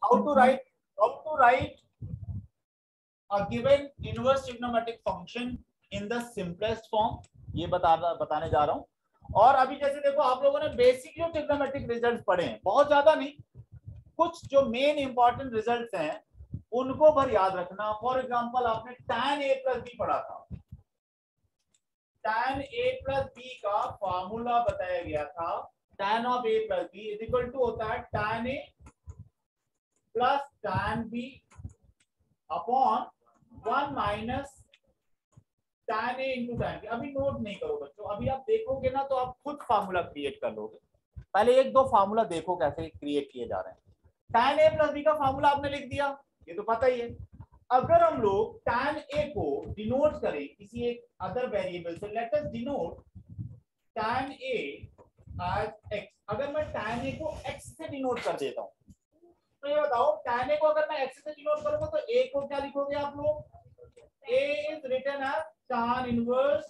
How to write a given inverse trigonometric function in the simplest form, ये बताने जा रहा हूं। और अभी जैसे देखो आप लोगों ने बेसिक जो ट्रिग्नोमेट्रिक रिजल्ट्स पढ़े हैं, बहुत ज्यादा नहीं, कुछ जो मेन इंपॉर्टेंट रिजल्ट्स हैं उनको भर याद रखना। फॉर एग्जांपल आपने tan a प्लस बी पढ़ा था, tan a प्लस बी का फार्मूला बताया गया था, tan of a plus b is equal to होता है tan a plus tan b upon 1 minus tan a into tan b। अभी नोट नहीं करो बच्चों, अभी आप देखोगे ना तो आप खुद फार्मूला क्रिएट कर लोगे। पहले एक दो फार्मूला देखो कैसे क्रिएट किए जा रहे हैं। tan a प्लस बी का फार्मूला आपने लिख दिया, ये तो पता ही है। अगर हम लोग tan a को डिनोट करें किसी एक अदर वेरिएबल से, let us denote tan a as x। अगर मैं tan a को x से डिनोट कर देता हूं, तो ये बताओ tan a को अगर मैं x से डिनोट करूंगा तो a को क्या लिखोगे आप लोग? a is written as tan inverse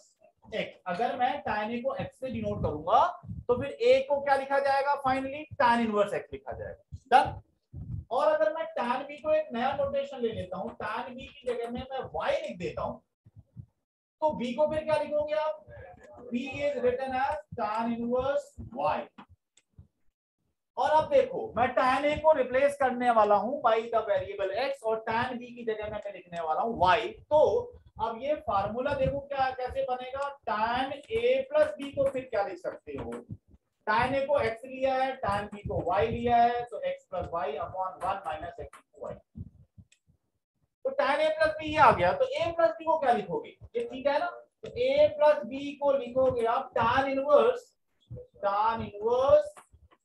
x। अगर मैं tan a को x से डिनोट करूंगा तो फिर a को क्या लिखा जाएगा? फाइनली tan इनवर्स x लिखा जाएगा। डन। और अगर मैं tan b को एक नया नोटेशन ले लेता हूं, tan b की जगह में मैं y लिख देता हूं, तो b को फिर क्या लिखोगे आप? b is written as tan inverse y। और अब देखो मैं tan a को रिप्लेस करने वाला हूं बाय द वेरिएबल x और tan b की जगह में मैं लिखने वाला हूं y। तो अब ये फार्मूला देखो क्या कैसे बनेगा। tan a प्लस b को फिर क्या लिख सकते हो? tan a को x लिया है, tan b को y लिया है, तो x plus y upon 1 minus x into y. तो tan a प्लस b आ गया, तो a प्लस b को क्या लिखोगे? ये ठीक है ना? तो a प्लस b को लिखोगे आप tan inverse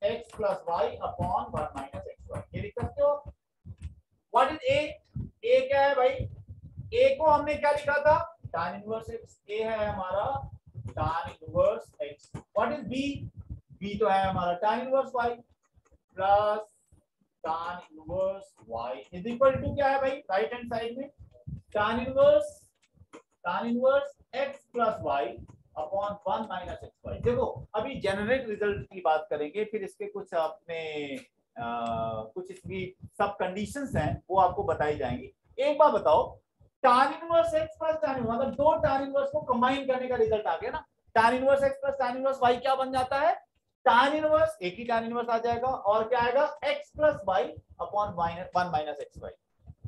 x plus y upon 1 minus x y, ये लिख सकते हो। What is a? a क्या है भाई? a को हमने क्या लिखा था? tan inverse x। a है हमारा tan inverse x। What is b? b तो है हमारा tan inverse y plus tan inverse y is equal to क्या है भाई राइट हैंड साइड में? tan inverse x plus y upon 1 minus x y. देखो अभी जेनरिक रिजल्ट की बात करेंगे, फिर इसके कुछ अपने कुछ इसकी सब कंडीशंस हैं वो आपको बताई जाएंगी। एक बार बताओ, tan inverse x plus tan inverse, मतलब दो tan इनवर्स को कंबाइन करने का रिजल्ट आ गया ना। tan inverse x plus tan inverse y क्या बन जाता है? tan इनवर्स, एक ही tan इनवर्स आ जाएगा और क्या आएगा? x plus y upon 1 minus x y.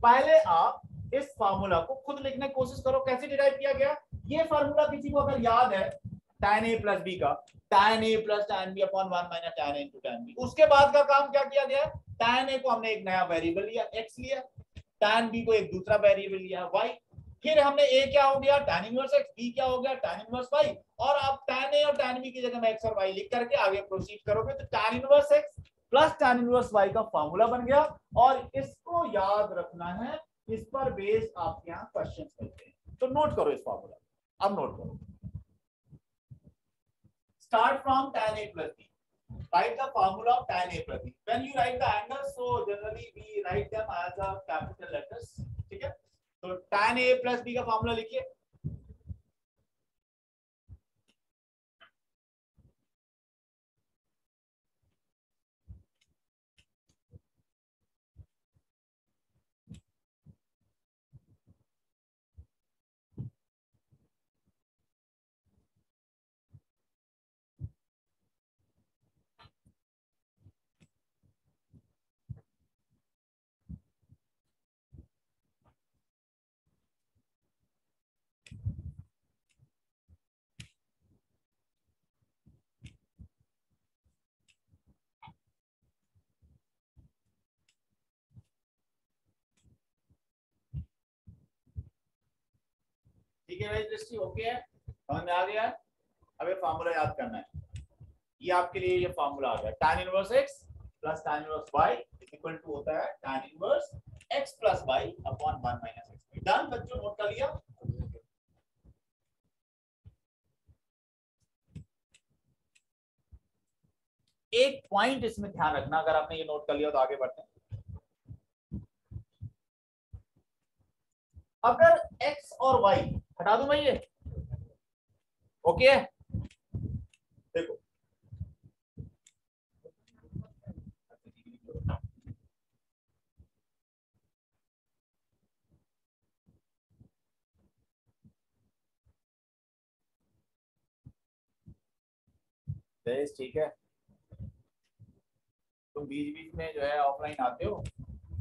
पहले आप इस फार्मूला को खुद लिखने की कोशिश करो, कैसे डिराइव किया गया। ये फार्मूला किसी को अगर याद है tan a प्लस बी का, tan a plus tan b upon 1 minus tan a into tan b। उसके बाद का काम क्या किया गया? tan a को हमने एक नया वेरिएबल लिया x लिया, tan b को एक दूसरा वेरिएबल लिया y। फिर हमने a क्या हो गया? tan इनवर्स x, b क्या हो गया? tan inverse y। और आप tan a और tan b की जगह में x और y लिख करके आगे प्रोसीड करोगे तो tan inverse x plus tan inverse y का फॉर्मूला बन गया। और इसको याद रखना है, इस पर बेस आपके यहाँ क्वेश्चन मिलते हैं। तो नोट करो इस फॉर्मूला, अब नोट करो। Start from tan a plus b. Write the formula of tan a plus b. When you write the angles, so generally we write them as a capital letters. ठीक है? तो tan a plus b का formula लिखिए। ठीक है भाई दृष्टि, okay है, समझ में आ गया है। अब ये फॉर्मूला याद करना है। ये आपके लिए ये फॉर्मूला आ गया, tan inverse x plus tan inverse y equal to होता है tan inverse x plus y upon 1 minus x. Done बच्चों, नोट कर लिया। एक पॉइंट इसमें ध्यान रखना, अगर आपने ये नोट कर लिया तो आगे बढ़ते हैं। अगर x और y हटा दूं मैं ये, ओके है? देखो जयेश ठीक है, तुम बीच बीच में जो है ऑफलाइन आते हो,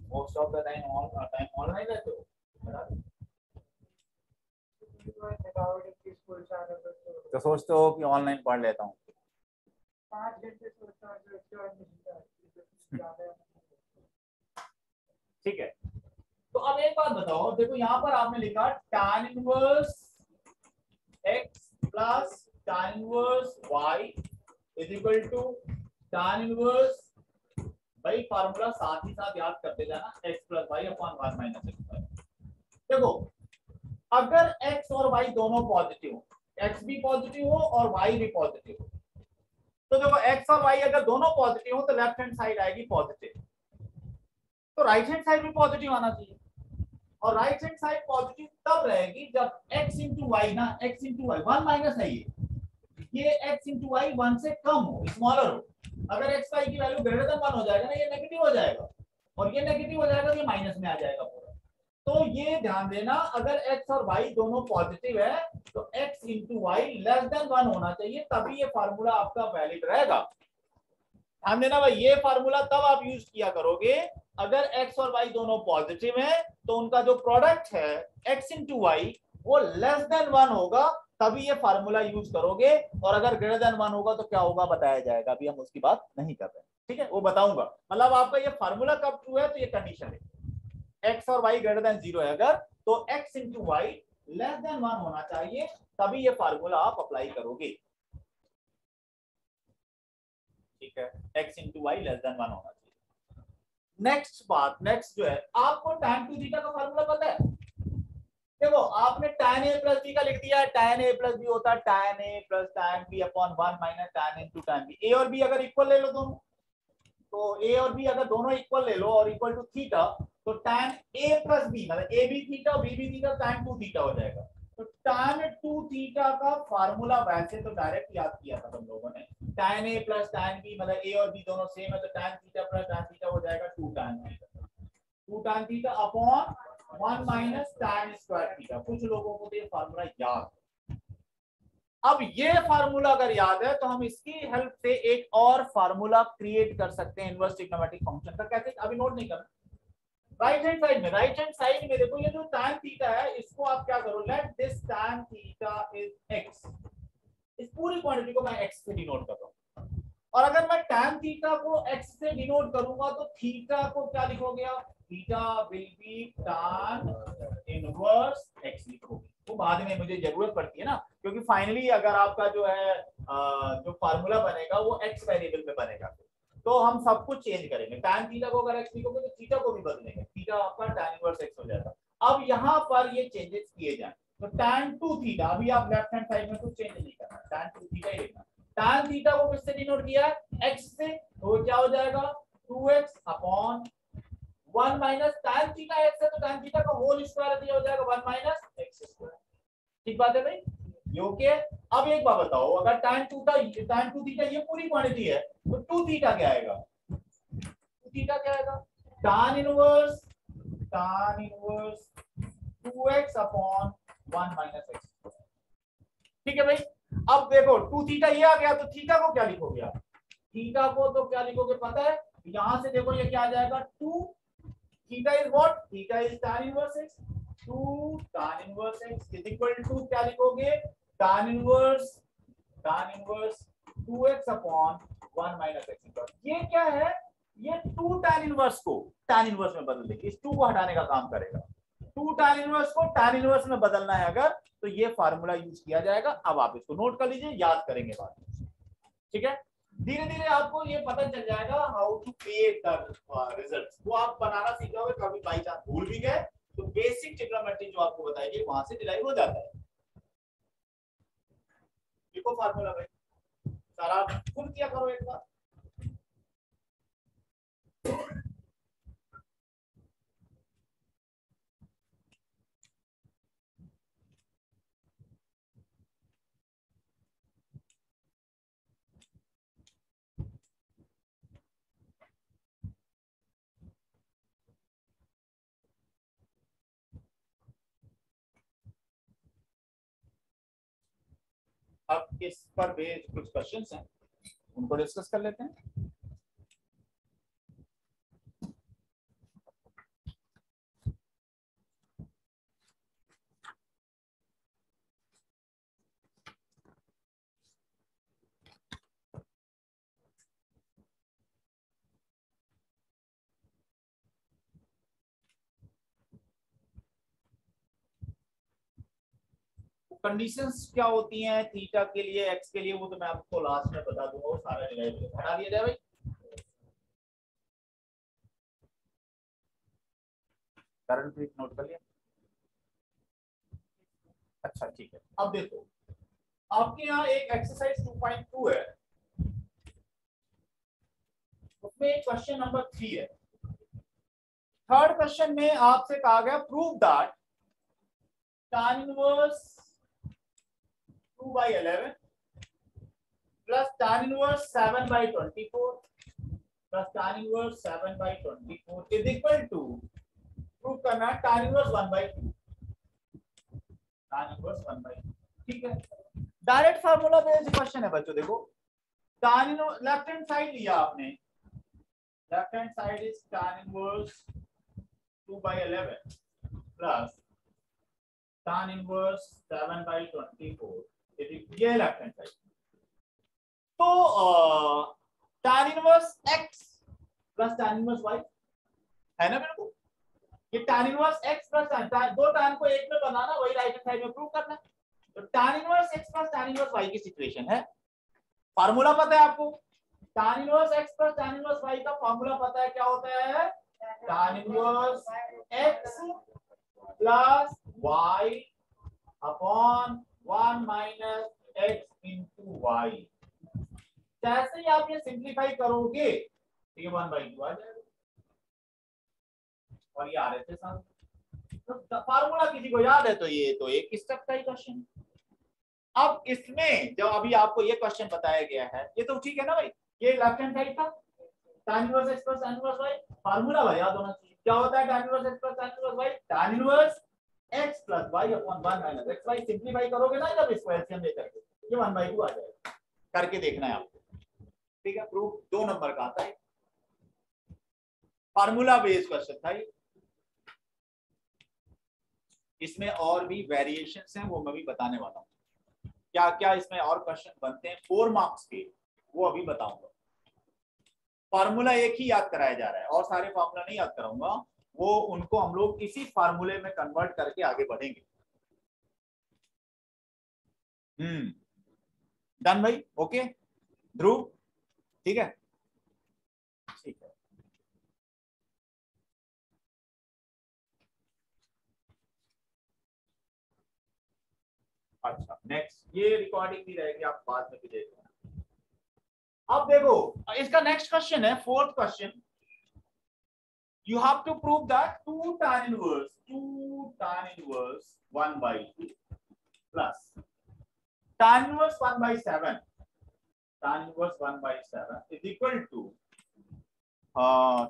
most of the time online रहते हो। तो सोचते हो कि ऑनलाइन पढ़ लेता हूँ। 5 घंटे सोचता हूँ। ठीक है, तो अब एक बात बताओ, देखो यहाँ पर आपने लिखा tan inverse x plus tan inverse y is equal to tan inverse, भाई फार्मूला साथ ही साथ याद करते जाना, x plus y upon 1 minus x. देखो अगर x और y दोनों पॉजिटिव हो, x भी पॉजिटिव हो और y भी पॉजिटिव हो, तो देखो x और y अगर दोनों पॉजिटिव हो तो लेफ्ट हैंड साइड आएगी पॉजिटिव, तो राइट हैंड साइड भी पॉजिटिव आना चाहिए। और राइट हैंड साइड पॉजिटिव तब रहेगी जब x इंटू वाई ना, x इंटू वाई 1 माइनस है, ये x इंटू वाई 1 से कम हो, स्मॉलर हो। अगर x y की वैल्यू ग्रेटर देन 1 हो जाएगा ना, ये नेगेटिव हो जाएगा, और ये नेगेटिव हो जाएगा तो ये माइनस में आ जाएगा पूरा। तो ये ध्यान देना, अगर x और y दोनों पॉजिटिव है तो x into y less than 1 होना चाहिए, तभी ये फार्मूला आपका वैलिड रहेगा। ध्यान देना भाई, ये फार्मूला तब आप यूज किया करोगे अगर x और y दोनों पॉजिटिव है, तो उनका जो प्रोडक्ट है x इंटू वाई वो लेस देन 1 होगा, तभी ये फार्मूला यूज करोगे। और अगर ग्रेटर देन 1 होगा तो क्या होगा बताया जाएगा, अभी हम उसकी बात नहीं कर रहे, ठीक है, वो बताऊंगा। मतलब आपका ये फार्मूला कब ट्रू है, तो ये कंडीशन है x और y ग्रेटर देन 0 है अगर, तो x into y less than 1 होना चाहिए, तभी ये फार्मूला आप अप्लाई करोगे। ठीक है, x into y less than 1 होना चाहिए। नेक्स्ट बात, नेक्स्ट जो है, आपको tan 2 थीटा का फार्मूला पता है? देखो आपने tan a प्लस b का लिख दिया है, tan a प्लस b होता है tan a plus tan b upon 1 minus tan into tan b। a और b अगर इक्वल ले लो दोनों, तो a और b अगर दोनों इक्वल ले लो और इक्वल टू थीटा, तो tan a प्लस b मतलब a भी थीटा और b भी थीटा, tan 2 थीटा हो जाएगा। तो tan 2 थीटा का फार्मूला वैसे तो डायरेक्ट याद किया था तुम लोगों ने, tan a plus tan b मतलब a और b दोनों सेम है, तो tan theta plus tan theta हो जाएगा 2 tan theta, 2 tan theta upon 1 minus tan square theta. कुछ लोगों को तो ये फार्मूला याद है। अब ये फार्मूला अगर याद है तो हम इसकी हेल्प से एक और फार्मूला क्रिएट कर सकते हैं इनवर्स ट्रिग्नोमेट्रिक फंक्शन का। कैसे, अभी नोट नहीं करना। राइट हैंड साइड में, राइट हैंड साइड में देखो, ये जो tan थीटा है इसको आप क्या करो, let this tan theta is x, इस पूरी क्वांटिटी को मैं x से डिनोट कर रहा हूं। और अगर मैं tan थीटा को x से डिनोट करूंगा तो थीटा को क्या लिखोगे आप, theta will be tan inverse x लिखोगे। वो बाद में मुझे जरूरत पड़ती है ना, क्योंकि फाइनली अगर आपका जो है जो फार्मूला बनेगा वो x वेरिएबल में बनेगा, तो हम सब कुछ चेंज करेंगे। tan थीटा को अगर x लिखोगे तो थीटा को भी बदलेंगे, थीटा आपका tan इनवर्स x हो जाएगा। अब यहाँ पर ये चेंजेस किए जाए, तो tan 2 थीटा, अभी आप लेफ्ट हैंड साइड में कुछ चेंज नहीं करना, tan 2 थीटा ही लिखना। tan थीटा को किससे डिनोट किया है, x से, तो क्या हो जाएगा 2x upon 1 minus tan theta x है, तो tan थीटा का होल स्क्वायर दिया हो जाएगा 1 माइनस x स्क्वायर। ठीक बात है भाई, ये ओके। अब एक बात बताओ, अगर tan 2 थीटा ये पूरी क्वांटिटी है, तो 2 थीटा क्या आएगा, 2 थीटा क्या आएगा, tan inverse 2x upon 1 minus x। ठीक है भाई, अब देखो 2 थीटा ये आ गया, तो थीटा को क्या लिखोगे आप, थीटा को तो क्या लिखोगे पता है, यहां से देखो ये क्या आ जाएगा 2 theta is what, theta is tan inverse x, 2 tan inverse x is equal to क्या लिखोगे, tan inverse 2x upon 1 minus x। ये क्या है, ये 2 tan इनवर्स को tan इनवर्स में बदल देंगे, इस 2 को हटाने का काम करेगा। 2 tan इनवर्स को tan इनवर्स में बदलना है अगर, तो ये फार्मूला यूज किया जाएगा। अब आप इसको नोट कर लीजिए, याद करेंगे बाद में, ठीक है। धीरे धीरे आपको ये पता चल जाएगा how to create the results, वो आप बनाना सीख जाओगे। कभी बाई चांस भूल भी गए तो बेसिक ट्रिग्नोमेट्री जो आपको बताएगी वहां से डिराइव हो जाता है। लिखो फार्मूला भाई, सारा खुद किया करो एक बार। अब इस पर बेस्ड कुछ क्वेश्चंस हैं, उनको डिस्कस कर लेते हैं। कंडीशंस क्या होती हैं थीटा के लिए, एक्स के लिए, वो तो मैं आपको लास्ट में बता दूंगा, वो सारा हटा दिया जाए भाई। करंट भी नोट कर लिया। अच्छा ठीक है, अब देखो आपके यहाँ एक एक्सरसाइज 2.2 है, उसमें क्वेश्चन नंबर 3 है। थर्ड क्वेश्चन में आपसे कहा गया prove that tan inverse 2/11 plus tan inverse 7/24 plus tan inverse 7/24 is equal to, prove करना है tan इनवर्स 1/2, tan इनवर्स 1/2। ठीक है, डायरेक्ट फार्मूला बेस्ड क्वेश्चन है बच्चों। देखो tan inverse left hand side लिया आपने, left hand side is tan inverse 2/11 plus tan inverse 7/24, ये लेफ्ट हैंड साइड। तो tan inverse x plus tan inverse y है ना, बिल्कुल ये tan इनवर्स x प्लस दो tan को एक में बनाना, वही राइट हैंड साइड में प्रूव करना। तो tan inverse x plus tan inverse y की सिचुएशन है, फार्मूला पता है आपको, tan inverse x plus tan inverse y का फार्मूला पता है, क्या होता है, tan inverse x plus y upon 1 minus x into y। जैसे ही आप ये सिंप्लीफाई करोगे तो ये 1/2 आ जाएगा, और ये आर एच एस आंसर। तो फार्मूला किसी को याद है तो ये तो एक स्टेप का ही क्वेश्चन। अब इसमें जब अभी आपको ये क्वेश्चन बताया गया है, ये तो ठीक है ना भाई, ये लेफ्ट हैंड साइड था tan inverse x plus tan inverse y, formula भाई याद होना चाहिए, क्या होता है tan inverse x plus tan inverse y, tan inverse x plus y upon 1 minus xy। Simplify करोगे ना जब इसको एलसीएम लेकर के, ये 1/2 आ जाएगा, करके देखना है आपको। ठीक है, प्रूफ 2 नंबर का आता है, फार्मूला बेस्ड क्वेश्चन था ये। इसमें और भी वेरिएशंस हैं, वो मैं भी बताने वाला हूँ, क्या क्या इसमें और क्वेश्चन बनते हैं 4 मार्क्स के, वो अभी बताऊंगा। फार्मूला एक ही याद कराया जा रहा है, और सारे फार्मूला नहीं याद कराऊंगा, वो उनको हम लोग इसी फार्मूले में कन्वर्ट करके आगे बढ़ेंगे। डन भाई, ओके ध्रुव, ठीक है, ठीक है। अच्छा नेक्स्ट, ये रिकॉर्डिंग भी रहेगी, आप बाद में भी देख लेना। अब देखो इसका नेक्स्ट क्वेश्चन है, fourth question, you have to prove that 2 tan inverse 1/2 plus tan inverse 1/7 is equal to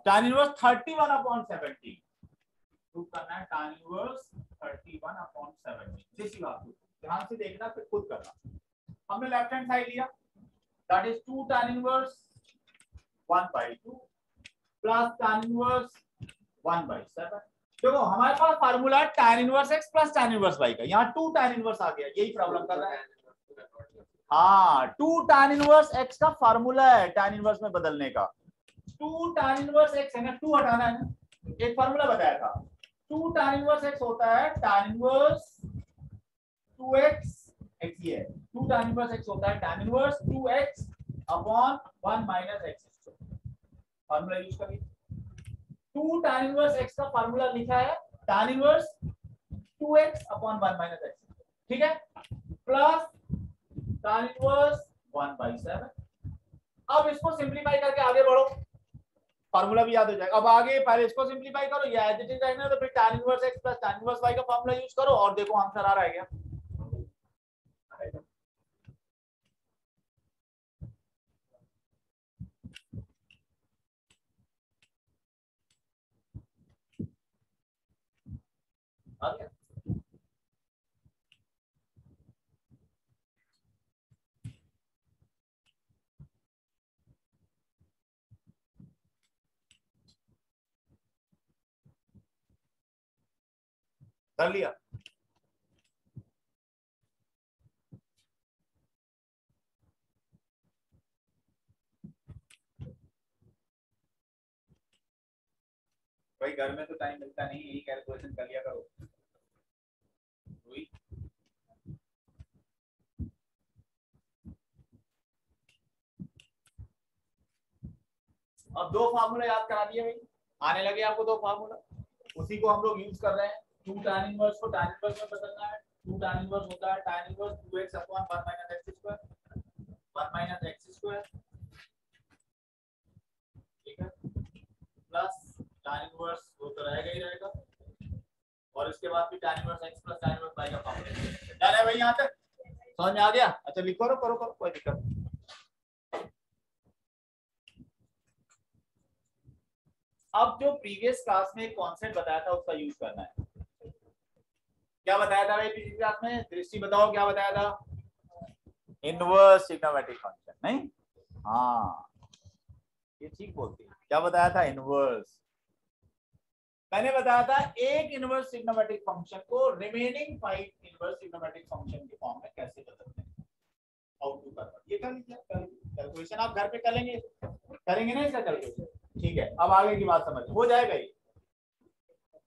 tan inverse 31/17। Prove करना है tan inverse 31/17। This you have to ध्यान से देखना, फिर खुद करना। हमने लेफ्ट हैंड साइड लिया, that is 2 tan inverse 1/2 plus tan inverse 1/7। देखो हमारे पास फार्मूला है tan inverse x plus tan inverse y का, यहाँ 2 tan इनवर्स आ गया, यही प्रॉब्लम कर रहा है। हाँ 2 tan इनवर्स x का फार्मूला है tan इनवर्स में बदलने का, 2 tan इनवर्स x है ना, 2 हटाना है ना, एक फार्मूला बताया था, 2 tan इनवर्स x होता है tan इनवर्स 2x, x ये है, 2 tan इनवर्स x होता है tan inverse 2x upon 1 minus x। Formula use करिए, 2 tan इनवर्स x का फार्मूला लिखा है tan inverse 2x upon 1 minus x, ठीक है, प्लस tan इनवर्स 1/7। अब इसको सिंपलीफाई करके आगे बढ़ो, फार्मूला भी याद हो जाएगा। अब आगे पहले इसको सिंपलीफाई करो, ये एज इट इज रहना, तो फिर tan inverse x plus tan inverse y का फार्मूला यूज करो, और देखो आंसर आ रहा है क्या। आ गया। कर लिया। भाई घर में तो टाइम मिलता नहीं, यही कैलकुलेशन कर लिया करो। अब दो फार्मूला याद करा दिए भाई, आने लगे आपको दो फार्मूला, उसी को हम लोग यूज कर रहे हैं। 2 tan इनवर्स को tan इनवर्स में बदलना है। 2 tan इनवर्स होता है tan inverse 2x upon 1 minus x square, 1 minus x square, ठीक है, प्लस tan इनवर्स वो तो रहेगा ही रहेगा, और इसके बाद भी tan inverse x plus tan inverse y का फॉर्मूला। डन है भाई, यहां तक समझ में आ गया? अच्छा लिखो, करो करो, कोई दिक्कत नहीं। अब जो प्रीवियस क्लास में एक कॉन्सेप्ट बताया था उसका यूज करना है। क्या बताया था भाई पिछली क्लास में? दृष्टि बताओ क्या बताया था? इनवर्स ट्रिग्नोमेट्रिक फंक्शन, नहीं? हाँ ये ठीक बोलती है। क्या बताया था? इनवर्स। मैंने बताया था एक इनवर्स ट्रिग्नोमेट्रिक फंक्शन को रिमेनिंग 5 इनवर्स ट्रिग्नोमेट्रिक फंक्शन के फॉर्म में कैसे बदलते हैं, हाउ टू कन्वर्ट। ये कर लीजिए, कैलकुलेशन आप घर पे करेंगे ना इसका कैलकुलेशन, ठीक है। अब आगे की बात समझ हो जाएगा।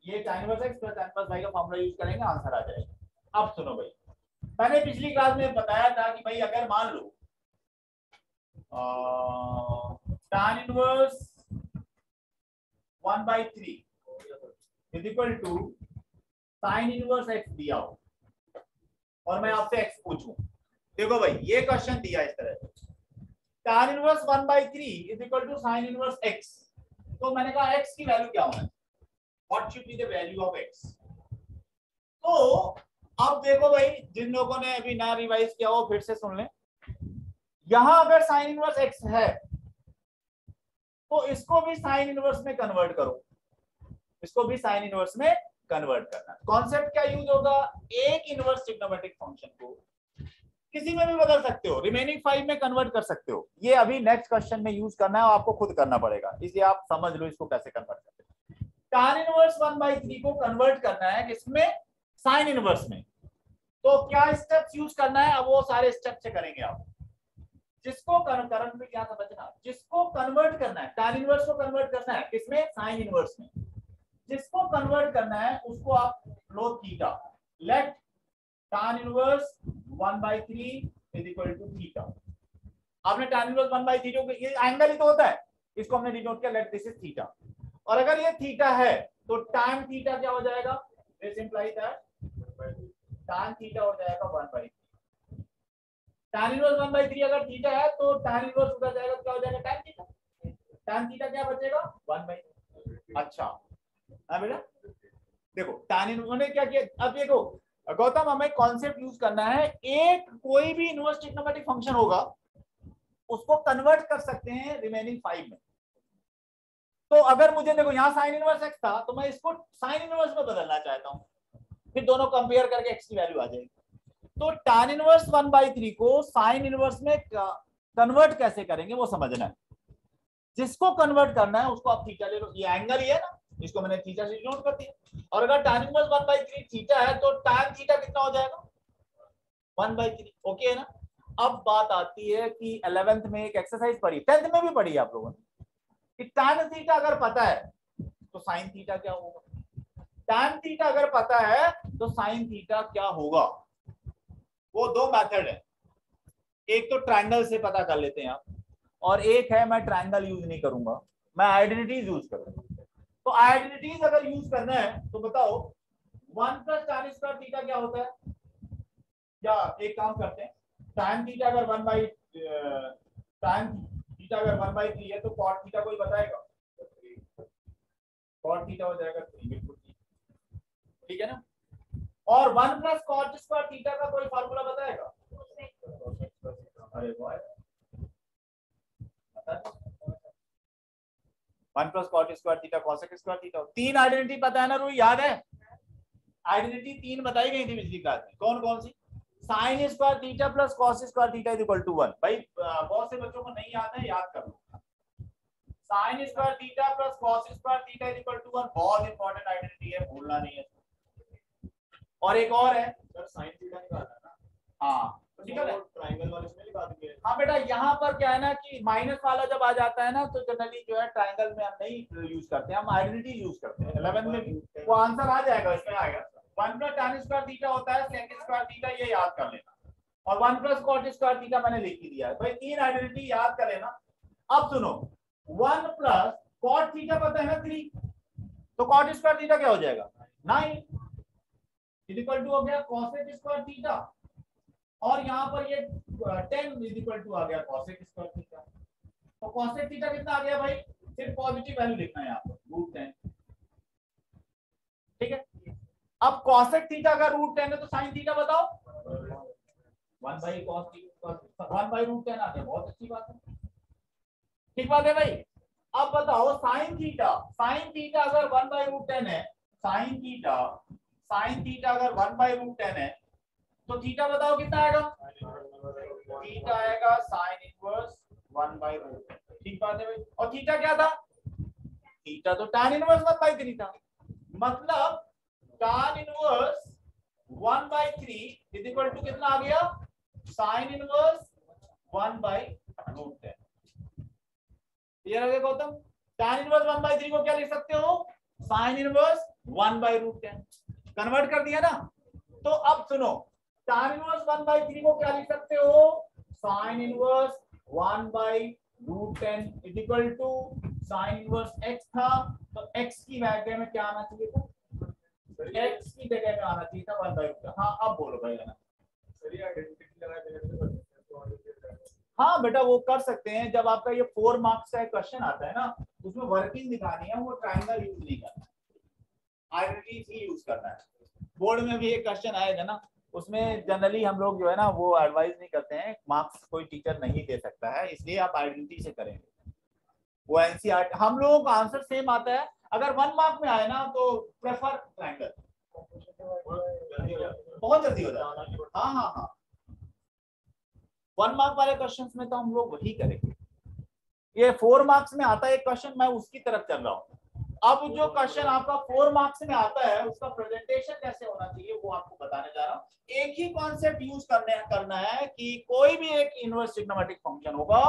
ये tan inverse x plus tan inverse y का फॉर्मूला यूज करेंगे, आंसर आ जाएगा। अब सुनो भाई, मैंने पिछली क्लास में बताया था कि भाई अगर मान लो tan inverse 1/3 is equal to sin inverse x दिया हो और मैं आपसे x पूछूं, देखो भाई ये क्वेश्चन दिया इस तरह से, tan inverse 1/3 is equal to sin inverse x, तो मैंने कहा x की वैल्यू क्या होना है, what should be the value of x। तो अब देखो भाई, जिन लोगों ने अभी ना रिवाइज किया हो फिर से सुन लें। यहां अगर sin इनवर्स x है तो इसको भी sin इनवर्स में कन्वर्ट करो, इसको भी sin इनवर्स में कन्वर्ट करना। कॉन्सेप्ट क्या यूज होगा? एक इनवर्स ट्रिग्नोमेट्रिक फंक्शन को किसी में भी बदल सकते हो, रिमेनिंग 5 में कन्वर्ट कर सकते हो। ये अभी नेक्स्ट क्वेश्चन में यूज करना है और आपको खुद करना पड़ेगा, इसलिए आप समझ लो इसको कैसे कन्वर्ट करते हैं। tan इनवर्स 1/3 को कन्वर्ट करना है किसमें? sin इनवर्स में। तो क्या स्टेप्स यूज करना है? अब वो सारे स्टेप से करेंगे आप। जिसको करंट में क्या समझना, जिसको कन्वर्ट करना है, tan इनवर्स को कन्वर्ट करना है किसमें? sin इनवर्स में। जिसको कन्वर्ट करना है उसको आप लो theta, let tan inverse 1/3 is equal to theta. आपने tan इनवर्स 1/3 को, ये एंगल ही तो होता है, इसको हमने डिनोट किया, लेट दिस इज थीटा। और अगर ये थीटा है तो tan थीटा क्या हो जाएगा? This implies that tan theta हो जाएगा 1/3। tan इनवर्स 1/3 अगर थीटा है तो tan इनवर्स उधर जाएगा, क्या हो जाएगा? tan theta. tan थीटा क्या बचेगा? 1/3। अच्छा हाँ बेटा, देखो tan इन्होंने क्या किया, अब देखो गौतम हमें कॉन्सेप्ट यूज करना है, एक कोई भी इनवर्स ट्रिग्नोमेट्रिक फंक्शन होगा उसको कन्वर्ट कर सकते हैं रिमेनिंग 5 में। तो अगर मुझे देखो यहाँ sin इनवर्स x था तो मैं इसको sin इनवर्स में बदलना चाहता हूँ, फिर दोनों कंपेयर करके x की वैल्यू आ जाएगी। तो tan इनवर्स 1/3 को sin इनवर्स में कन्वर्ट कैसे करेंगे वो समझना है। जिसको कन्वर्ट करना है उसको आप थीटा ले लो, ये एंगल ही है ना, इसको मैंने थीटा से डिनोट कर दिया। और अगर tan इनवर्स 1/3 थीटा है तो tan थीटा कितना हो जाएगा? 1/3। ओके है ना? अब बात आती है कि 11th में एक एक्सरसाइज पढ़ी, 10th में भी पढ़ी आप लोगों ने, कि tan थीटा अगर पता है तो sin थीटा क्या होगा, tan थीटा अगर पता है तो sin थीटा क्या होगा। वो दो मेथड है, एक तो ट्रायंगल से पता कर लेते हैं आप, और एक है मैं ट्रायंगल यूज नहीं करूंगा, मैं आइडेंटिटीज यूज करूंगा। तो आइडेंटिटीज अगर यूज करना है तो बताओ 1 प्लस tan स्क्वायर थीटा क्या होता है? या एक काम करते हैं, tan थीटा अगर 1/3 है तो cot थीटा कोई बताएगा? cot थीटा हो जाएगा 3, बिल्कुल ठीक है ना। और 1 प्लस cot स्क्वायर थीटा का कोई फार्मूला बताएगा? अरे वाह, 1 plus cot square theta cosec square theta. 3 identity पता है ना रूही, याद है? आइडेंटिटी 3 बताई गई थी पिछली क्लास में, कौन कौन सी? sin square theta plus cos square theta is equal to 1। भाई बहुत से बच्चों को नहीं याद है, याद कर लो। sin square theta plus cos square theta is equal to 1 बहुत इंपॉर्टेंट आइडेंटिटी है, भूलना नहीं है। और एक और है सर साइन थीटा निकालना है ना। हाँ ठीक है ट्रायंगल वाले इसमें निकाल देंगे। हाँ बेटा यहाँ पर क्या है ना कि माइनस वाला जब आ जाता है ना तो जनरली जो है ट्रायंगल में हम नहीं यूज करते हैं, हम आइडेंटिटी यूज करते हैं। 11 में भी वो आंसर आ जाएगा, इसमें आएगा 1 प्लस tan स्क्वायर थीटा होता है sec स्क्वायर थीटा, ये याद कर लेना, और 1 प्लस cot स्क्वायर थीटा मैंने लिख ही दिया है भाई, तीन आइडेंटिटी याद कर लेना। अब सुनो 1 प्लस cot थीटा पता है ना 3, तो cot स्क्वायर थीटा क्या हो जाएगा 9 इक्वल टू हो गया cosec स्क्वायर थीटा, और यहाँ पर ये 10 इक्वल टू आ गया cosec स्क्वायर थीटा। तो cosec थीटा कितना आ गया भाई, सिर्फ पॉजिटिव वैल्यू लिखना है यहाँ पर √10, ठीक है। अब cosec थीटा का √10 है तो sin थीटा बताओ 1 बाई cos थीटा 1 बाई √10 आ गया, बहुत अच्छी बात है, ठीक बात है भाई। अब बताओ sin थीटा अगर 1 बाई √10 है, sin थीटा अगर 1 बाई √10 है तो थीटा बताओ कितना आएगा, थीटा आएगा sin इनवर्स 1 बाई √10, ठीक बात है भाई। और थीटा क्या था, थीटा तो tan इनवर्स 1 बाई 3 था, मतलब tan inverse 1 by 3 is equal to कितना आ गया, sin इनवर्स 1 बाई √10। क्लियर हो गया गौतम, tan इनवर्स 1 बाई 3 को क्या लिख सकते हो, sin इनवर्स 1 बाई √10, कन्वर्ट कर दिया ना। तो अब सुनो tan इनवर्स 1 बाई 3 को क्या लिख सकते हो, sin inverse 1 by √10 is equal to sin inverse x था, तो x की वैल्यू में क्या आना चाहिए था, x की जगह में आना चाहिए था 1 बाई √10। हाँ अब बोलो भाई ना, सर ये आइडेंटिटी लगा देंगे हाँ बेटा वो कर सकते हैं, जब आपका ये 4 मार्क्स का एक क्वेश्चन आता है ना उसमें वर्किंग दिखानी है, वो ट्रायंगल यूज नहीं करना है, आइडेंटिटी ही यूज करना है। बोर्ड में भी एक क्वेश्चन आएगा ना, उसमें जनरली हम लोग जो है ना वो एडवाइस नहीं करते हैं, मार्क्स कोई टीचर नहीं दे सकता है, इसलिए आप आइडेंटिटी से करेंगे। वो एनसीईआरटी हम लोगों का आंसर सेम आता है, अगर 1 मार्क में आए ना तो प्रेफर ट्रायंगल, बहुत जल्दी हो जाता है। हाँ हाँ हाँ 1 मार्क वाले क्वेश्चंस में तो हम लोग वही करेंगे, ये 4 मार्क्स में आता है एक क्वेश्चन, मैं उसकी तरफ चल रहा हूँ। अब जो क्वेश्चन आपका 4 मार्क्स में आता है उसका प्रेजेंटेशन कैसे होना चाहिए वो आपको बताने जा रहा हूँ। एक ही कॉन्सेप्ट यूज करना है कि कोई भी एक इनवर्स ट्रिग्नोमेट्रिक फंक्शन होगा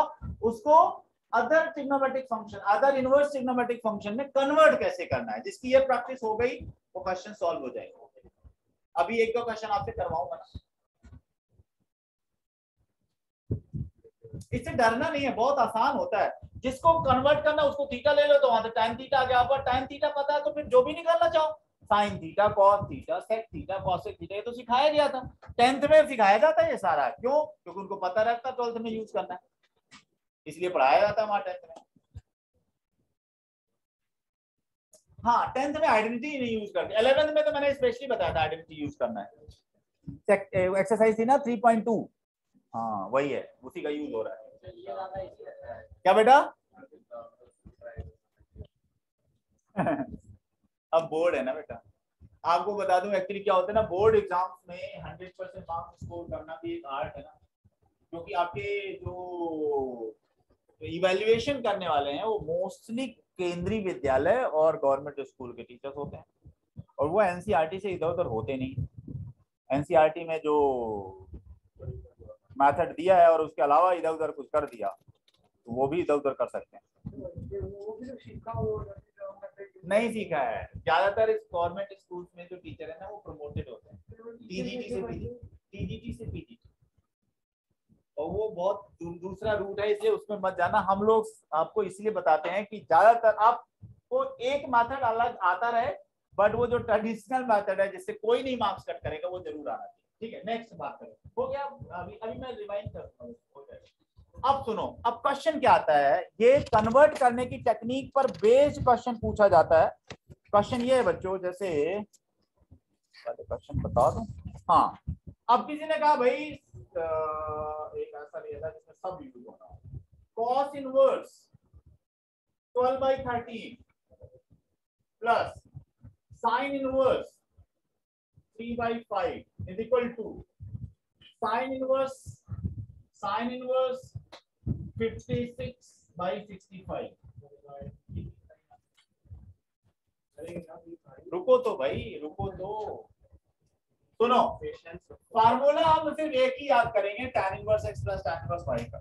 उसको अदर इनवर्स ट्रिग्नोमेट्रिक फंक्शन में कन्वर्ट कैसे करना है, जिसकी ये प्रैक्टिस हो गई वो क्वेश्चन सॉल्व हो जाएगा। अभी एक दो क्वेश्चन आपसे करवाऊंगा ना, इससे डरना नहीं है, बहुत आसान होता है, जिसको कन्वर्ट करना उसको थीटा ले लो तो वहां से tan थीटा आ गया, आपको tan थीटा पता है तो फिर जो भी निकालना चाहो sin theta cos theta sec theta cosec theta, ये तो सिखाया गया था 10th में, सिखाया जाता है ये सारा, क्यों, क्योंकि उनको पता रहता है 12th में यूज करना है, इसलिए पढ़ाया जाता है वहां 10th में। हाँ 10th में आइडेंटिटी नहीं यूज करते, 11th में तो मैंने स्पेशली बताया था आइडेंटिटी यूज करना है, एक्सरसाइज थी ना 3.2, हाँ वही है, उसी का यूज हो रहा है। क्या बेटा अब बोर्ड है ना बेटा, आपको बता दूं एक्चुअली क्या होता है ना, बोर्ड एग्जाम्स में 100% मार्क्स स्कोर करना भी एक आर्ट है ना, क्योंकि आपके जो इवैल्यूएशन करने वाले हैं वो मोस्टली केंद्रीय विद्यालय और गवर्नमेंट स्कूल के टीचर्स होते हैं, और वो एनसीईआरटी से इधर उधर होते नहीं। एनसीईआरटी में जो मेथड दिया है और उसके अलावा इधर उधर कुछ कर दिया तो वो भी इधर उधर कर सकते हैं, नहीं सीखा है। ज्यादातर इस गवर्नमेंट स्कूल में जो टीचर है ना वो प्रमोटेड होते हैं टीजीटी से पीजीटी, और वो बहुत दूसरा रूट है, इसलिए उसमें मत जाना। हम लोग आपको इसलिए बताते हैं कि ज्यादातर आपको एक मेथड अलग आता रहे, बट वो जो ट्रेडिशनल मेथड है जिससे कोई नहीं मार्क्स कट करेगा वो जरूर आना चाहिए, ठीक है। नेक्स्ट बात करें, हो गया, अभी मैं रिवाइंड करता हूँ। अब सुनो, अब क्वेश्चन क्या आता है, ये कन्वर्ट करने की टेक्निक पर बेस्ड क्वेश्चन पूछा जाता है। क्वेश्चन ये है बच्चों, जैसे क्वेश्चन बता दूं, हाँ अब किसी ने कहा भाई एक ऐसा लिया था जिसमें सब यूज होना, cos inverse 12/13 plus sin inverse 3/5 is equal to sin inverse 56/65। रुको तो भाई, रुको तो, सुनो, फार्मूला हम सिर्फ एक ही याद करेंगे, tan inverse x plus tan inverse y का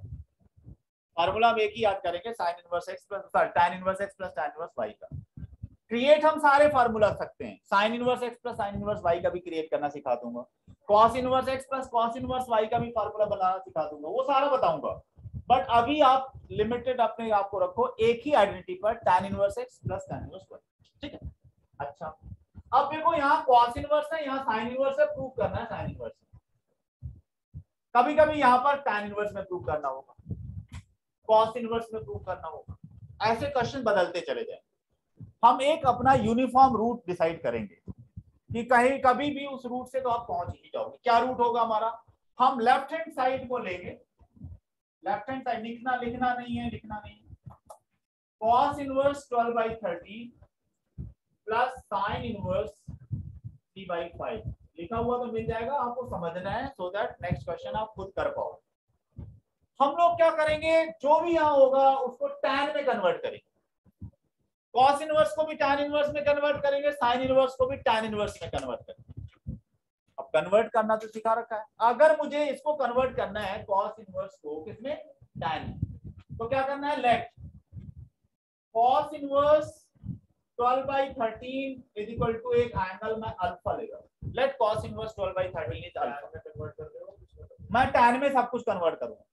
फार्मूला हम एक ही याद करेंगे, sin inverse x plus tan inverse x plus tan inverse y का। क्रिएट हम सारे फार्मूला सकते हैं, sin inverse x plus sin inverse y का भी क्रिएट करना सिखा दूंगा, cos inverse x plus cos inverse y का भी फार्मूला बनाना सिखा दूंगा, वो सारा बताऊंगा। बट अभी आप लिमिटेड अपने आप को रखो एक ही आइडेंटिटी पर, tan inverse x plus tan inverse y, ठीक है। अच्छा, अब देखो यहाँ cos इनवर्स है, यहाँ sin इनवर्स है, प्रूव करना है sin इनवर्स। कभी कभी यहाँ पर tan इनवर्स में प्रूव करना होगा, cos इनवर्स में प्रूव करना होगा, ऐसे क्वेश्चन बदलते चले जाए। हम एक अपना यूनिफॉर्म रूट डिसाइड करेंगे कि कहीं कभी भी उस रूट से तो आप पहुंच ही जाओगे। क्या रूट होगा हमारा? हम लेफ्ट हैंड साइड को लेंगे, लेफ्ट हैंड साइड लिखना नहीं है, cos inverse 12/13 plus sine inverse 3/5 लिखा हुआ तो मिल जाएगा, आपको समझना है सो दैट नेक्स्ट क्वेश्चन आप खुद कर पाओ। हम लोग क्या करेंगे, जो भी यहाँ होगा उसको tan में कन्वर्ट करेंगे, cos इनवर्स को भी tan इनवर्स में कन्वर्ट करेंगे, sin इनवर्स को भी tan इनवर्स में कन्वर्ट करेंगे। अब कन्वर्ट करना तो सिखा रखा है, अगर मुझे इसको कन्वर्ट करना है cos इनवर्स को किसमें, tan, तो क्या करना है, let cos inverse 12/13 is equal to एक एंगल में अल्फा लेगा, let cos inverse 12/13 is alpha, मैं tan में सब कुछ कन्वर्ट करूंगा।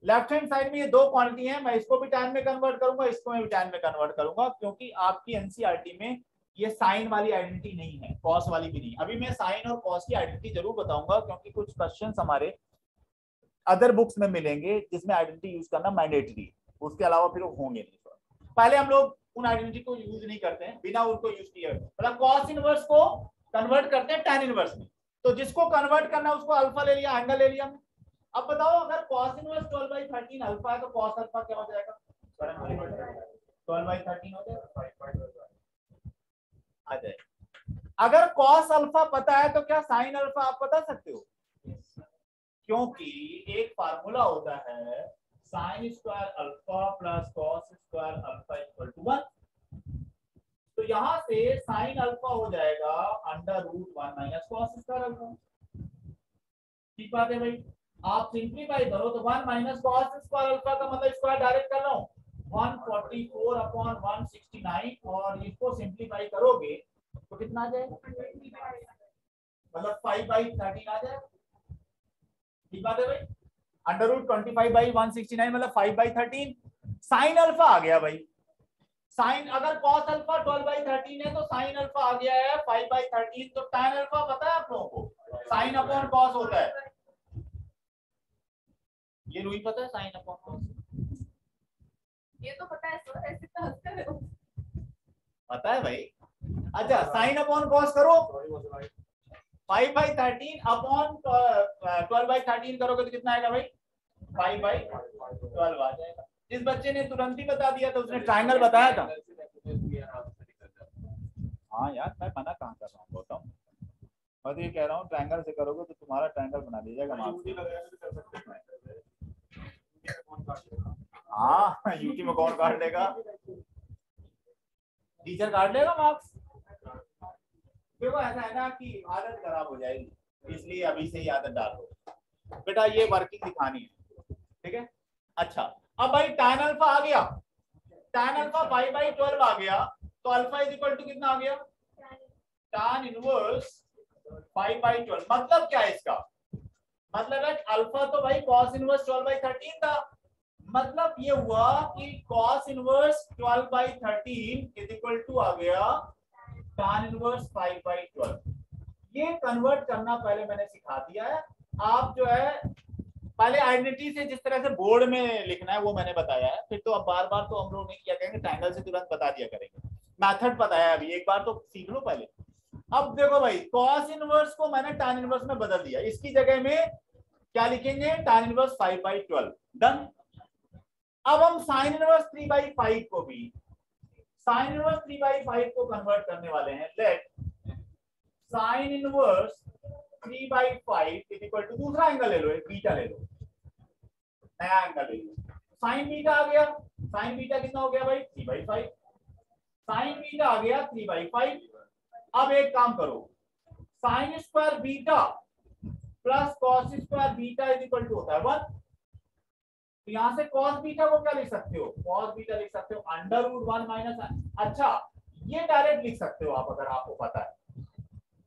लेफ्ट हैंड साइड में ये दो क्वांटिटी है, मैं इसको भी tan में कन्वर्ट करूंगा, इसको मैं भी tan में कन्वर्ट करूंगा, क्योंकि आपकी एनसीईआरटी में ये साइन वाली आइडेंटिटी नहीं है, कॉस वाली भी नहीं। अभी मैं साइन और कॉस की आइडेंटिटी जरूर बताऊंगा, क्योंकि कुछ क्वेश्चंस हमारे अदर बुक्स में मिलेंगे जिसमें आइडेंटिटी यूज करना मैंडेटरी, उसके अलावा फिर होंगे नहीं। पहले हम लोग उन आइडेंटिटी को यूज नहीं करते हैं, बिना उनको यूज किए, मतलब कॉस इनवर्स को कन्वर्ट करते हैं tan इनवर्स में, तो जिसको कन्वर्ट करना उसको अल्फा ले लिया, एंगल ले लिया। अब बताओ अगर cos इनवर्स 12/13 अल्फा है तो cos अल्फा क्या हो जाएगा, 12/13 हो जाएगा, आ जाए। अगर cos अल्फा पता है तो क्या sin अल्फा आप बता सकते हो, क्योंकि एक फार्मूला होता है sin square alpha plus cos square alpha equal to 1, तो यहां से sin अल्फा हो जाएगा √1 माइनस cos स्क्वायर अल्फा। ठीक बात है भाई, आप सिंप्लीफाई करो तो 1 माइनस cos स्क्वायर अल्फा का मतलब स्क्वायर डायरेक्ट कर रहा हूं 144/169, और इसको सिंप्लीफाई करोगे तो कितना आ जाएगा, मतलब 5/13 आ जाएगा। ठीक बात है भाई, √25/169 मतलब 5/13। साइन अल्फा आ गया भाई, साइन अगर cos अल्फा 12/13 है तो साइन अल्फा आ गया है 5/13, तो tan अल्फा पता है आप लोगों को, साइन अपॉन cos होता है, ये रूही पता है साइन अपॉन cos, ये तो पता है सर, ऐसे तो हंसते हो, पता है भाई। अच्छा, साइन अपॉन cos करो, 5/13 अपॉन 12/13 करोगे तो कितना आएगा भाई, 5/12 आ जाएगा। इस बच्चे ने तुरंत ही बता दिया था, उसने ट्रायंगल बताया था। हाँ यार, मैं मना कहाँ कर रहा हूँ, बताऊँ, मैं तो ये कह रहा हूँ ट्रायंगल से करोगे तो तुम्हारा ट्रायंगल बना दिया जाएगा। हाँ, यूटी में कौन काट लेगा, टीचर काट लेगा मार्क्स। देखो ऐसा है ना कि आदत खराब हो जाएगी, इसलिए अभी से ही आदत डालो बेटा, ये वर्किंग दिखानी है, ठीक है। अच्छा, अब भाई tan अल्फा आ गया, tan अल्फा 5/12 आ गया, तो अल्फा इज इक्वल टू कितना आ गया, tan इनवर्स 5/12। मतलब क्या है इसका, मतलब है अल्फा तो भाई cos इनवर्स 12/13 था, मतलब ये हुआ कि cos inverse 12/13 is equal to आ गया tan इनवर्स 5/12। ये कन्वर्ट करना पहले मैंने सिखा दिया है, आप जो है पहले आइडेंटिटी से जिस तरह से बोर्ड में लिखना है वो मैंने बताया है, फिर तो अब बार बार तो हम लोग नहीं किया करेंगे, ट्रायंगल से तुरंत बता दिया करेंगे, मेथड बताया है, अभी एक बार तो सीख लो पहले। अब देखो भाई, cos इनवर्स को मैंने tan इनवर्स में बदल दिया, इसकी जगह में क्या लिखेंगे, tan इनवर्स 5/12, डन। अब हम sin इनवर्स 3/5 को भी, sin इनवर्स 3/5 को कन्वर्ट करने वाले हैं, let sin inverse 3/5 is equal to, दूसरा एंगल ले लो, एक बीटा ले लो, नया एंगल ले लो, sin बीटा आ गया, sin बीटा कितना हो गया भाई 3/5, sin बीटा आ गया 3/5। अब एक काम करो, sine square beta plus cos square beta is equal to होता है 1। तो यहां से कॉस बीटा को क्या लिख सकते हो, कॉस बीटा लिख सकते हो अंडर रूट 1 माइनस। अच्छा ये डायरेक्ट लिख सकते हो आप, अगर आपको पता है,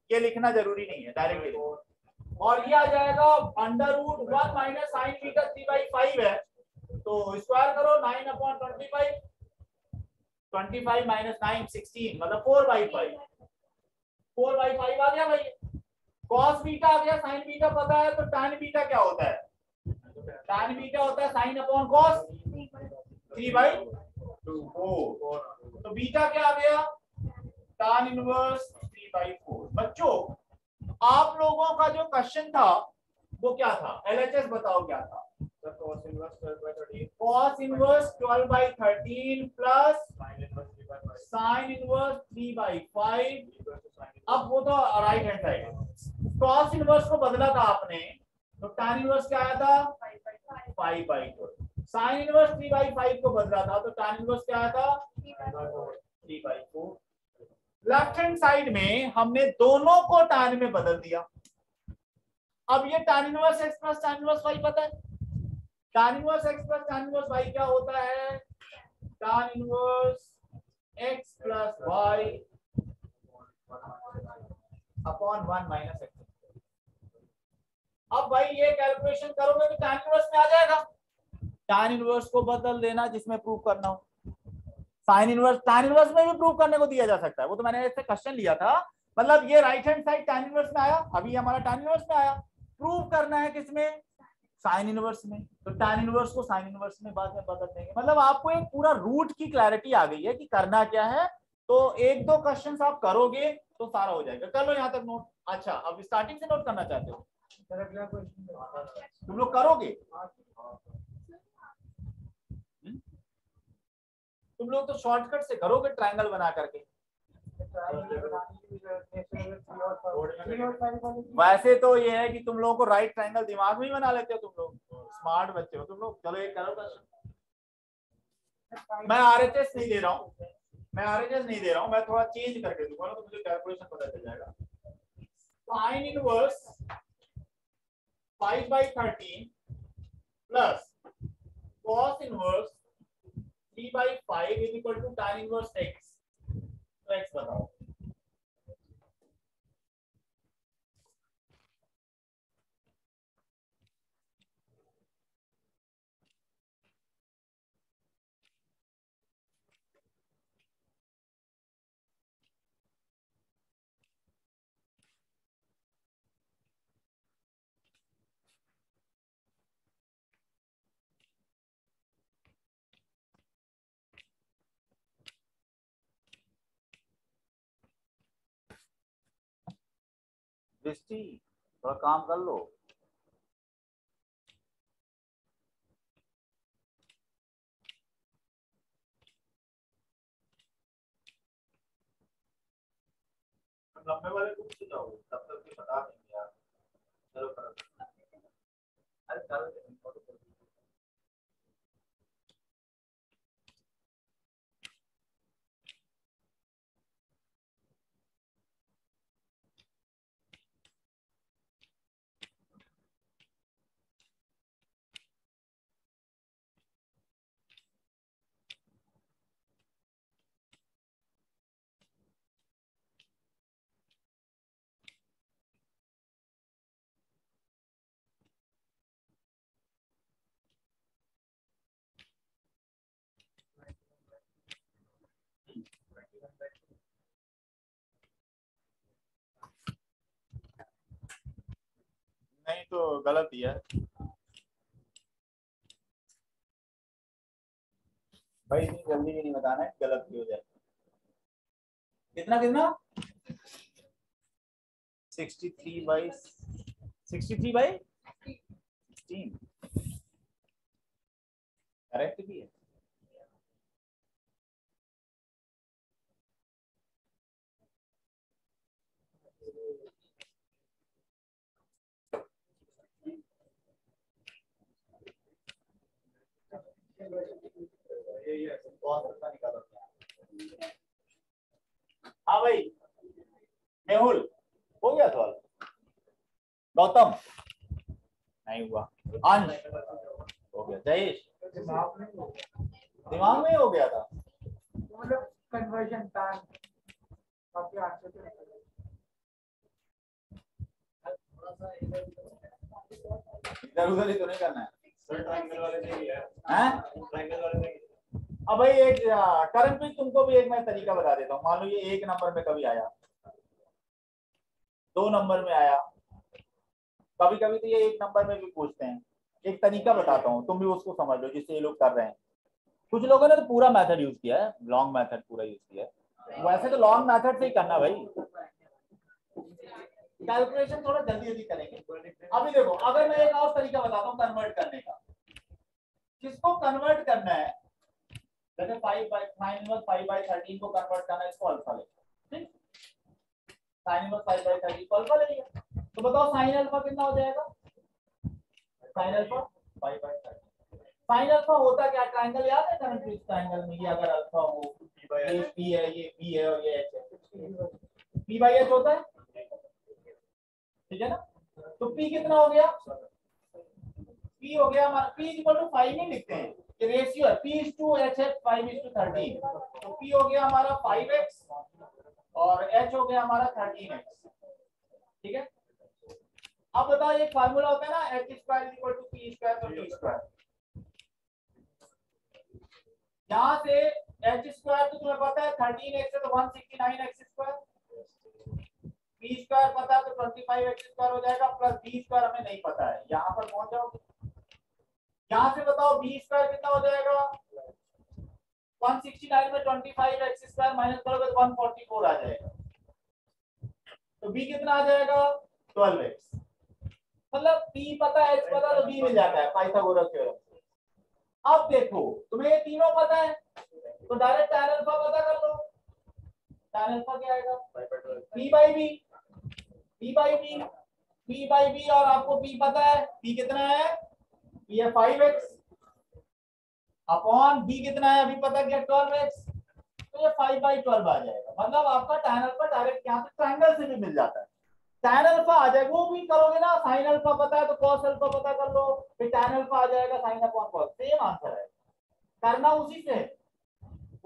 ये लिखना जरूरी नहीं है, डायरेक्ट लिखो। और ये आ जाएगा under root 1 minus sine beta 3/5 है, तो स्क्वायर करो 9/25, 25 माइनस 9 16, मतलब 4/5, 4/5 आ गया भाई। कॉस बीटा आ गया, साइन बीटा पता है, तो tan बीटा क्या होता है, tan बीटा होता है साइन अपॉन कॉस 3/4। तो बीटा क्या आ गया, tan इनवर्स 3/4। बच्चों आप लोगों का जो क्वेश्चन था वो क्या था, एलएचएस बताओ क्या था, cos inverse 12/13 cos inverse 12/13 plus sin inverse 3/5 sin inverse 3/5। अब वो तो right hand side, cos inverse को बदला था आपने, तो tan इनवर्स क्या आया था 5/4। sin इनवर्स 3/5 को बदला था, तो tan इनवर्स क्या आया था 3/4। लेफ्ट हैंड साइड में हमने दोनों को tan में बदल दिया। अब ये tan inverse x plus tan inverse y पता है, tan inverse x plus tan inverse y क्या होता है, tan inverse x plus y upon 1 minus x। अब भाई ये कैलकुलेशन करोगे तो tan इनवर्स में आ जाएगा, tan इनवर्स को बदल देना जिसमें प्रूव करना हो। साइन इनवर्स tan इनवर्स में भी प्रूव करने को दिया जा सकता है, वो तो मैंने इससे क्वेश्चन लिया था। मतलब ये right hand side tan inverse में आया, अभी हमारा tan इनवर्स में आया, प्रूव करना है किसमें, साइन इनवर्स में, तो tan इनवर्स को साइन इनवर्स में बाद में बदल देंगे। मतलब आपको एक पूरा रूट की क्लैरिटी आ गई है कि करना क्या है। तो एक दो क्वेश्चंस आप करोगे तो सारा हो जाएगा। कर लो यहाँ तक नोट। अच्छा अब स्टार्टिंग से नोट करना चाहते हो, तुम लोग करोगे, तुम लोग तो शॉर्टकट से करोगे ट्रायंगल बना करके। वैसे तो ये है कि तुम लोगों को राइट ट्रायंगल दिमाग में ही बना लेते हो, तुम लोग स्मार्ट बच्चे हो तुम लोग। चलो एक करो क्वेश्चन, मैं आरएचएस नहीं दे रहा हूँ, मैं आरएचएस नहीं दे रहा हूँ, मैं थोड़ा चेंज करके दूंगा ना, तो मुझे कैलकुलेशन पता चल जाएगा। Sine inverse 5/13 plus cos inverse 3/5 is equal to tan inverse x। तो x बताओ। दृष्टि थोड़ा काम कर लो। लंबे वाले बुक से जाओगे तब तक भी बता देंगे यार। चलो करो, अरे करो। नहीं तो गलत ही है भाई, इतनी जल्दी भी नहीं बताना है, गलत भी हो जाए। कितना कितना 63/16 करेक्ट भी है। बहुत अच्छा निकाला। हाँ भाई मेहुल, हो गया सवाल? गौतम नहीं हुआ, अंश हो गया, जयेश दिमाग में हो गया। दिमाग में हो गया था। मतलब कन्वर्जन टाइम बाकी आंसर तो निकल गया। इधर उधर ही तो नहीं करना है। सर ट्रायंगल वाले से ही है, हैं? ट्रायंगल वाले से ही। अब भाई एक करण तुमको भी एक मैं तरीका बता देता हूँ। मान लो ये 1 नंबर में कभी आया, 2 नंबर में आया, कभी कभी तो ये 1 नंबर में भी पूछते हैं। एक तरीका बताता हूँ, तुम भी उसको समझ लो जिससे ये लोग कर रहे हैं। कुछ लोगों ने तो पूरा मेथड यूज किया है, लॉन्ग मेथड पूरा यूज किया है। वैसे तो लॉन्ग मेथड से ही करना भाई, कैलकुलेशन थोड़ा जल्दी जल्दी करेंगे। अभी देखो, अगर मैं एक और तरीका बताता हूँ कन्वर्ट करने का। किसको कन्वर्ट करना है? जैसे 5/13 को कन्वर्ट करना है, इसको अल्फा ले, ठीक, sin 5/13 को अल्फा ले लिया। तो बताओ साइन अल्फा कितना हो जाएगा? Sine alpha 5/13। साइन अल्फा होता क्या? ट्रायंगल याद है करंट ट्रायंगल में, ये अगर अल्फा हो, ये p है, ये b है और ये h है, p/h होता है, ठीक है ना? तो p कितना हो गया? p हो गया हमारा, p = 5 नहीं लिखते हैं, ये रेशियो है, p/h है 5:13। तो p हो गया हमारा 5x और h हो गया हमारा 13x, ठीक है? अब बताओ, एक फार्मूला होता है ना, h² = p² तो t²। यहाँ से h² तो तुम्हें पता है 13x है तो 169x², p² पता है तो 25x² हो जाएगा, प्लस b² हमें नहीं पता है। यहाँ पर पहुंच जाओगे, यहाँ से बताओ b² कितना हो जाएगा? 169 में 25x² माइनस करोगे तो 144 आ जाएगा। तो b कितना आ जाएगा? 12x। मतलब p पता है, h पता, तो b मिल जाता है पाइथागोरस थ्योरम से। अब देखो, तुम्हें ये तीनों पता है तो डायरेक्ट tan अल्फा पता कर लो। tan अल्फा क्या आएगा? p/b और आपको p पता है, p कितना है? p है 5x अपॉन b कितना है अभी पता क्या? 12x। तो ये 5/12 आ जाएगा। मतलब आपका tan अल्फा डायरेक्ट यहाँ से ट्रायंगल से भी मिल जाता है। tan अल्फा आ जाएगा, वो भी करोगे ना, sin अल्फा पता है तो cos अल्फा पता कर लो, फिर tan अल्फा आ जाएगा sin upon cos। Same answer है, करना उसी से।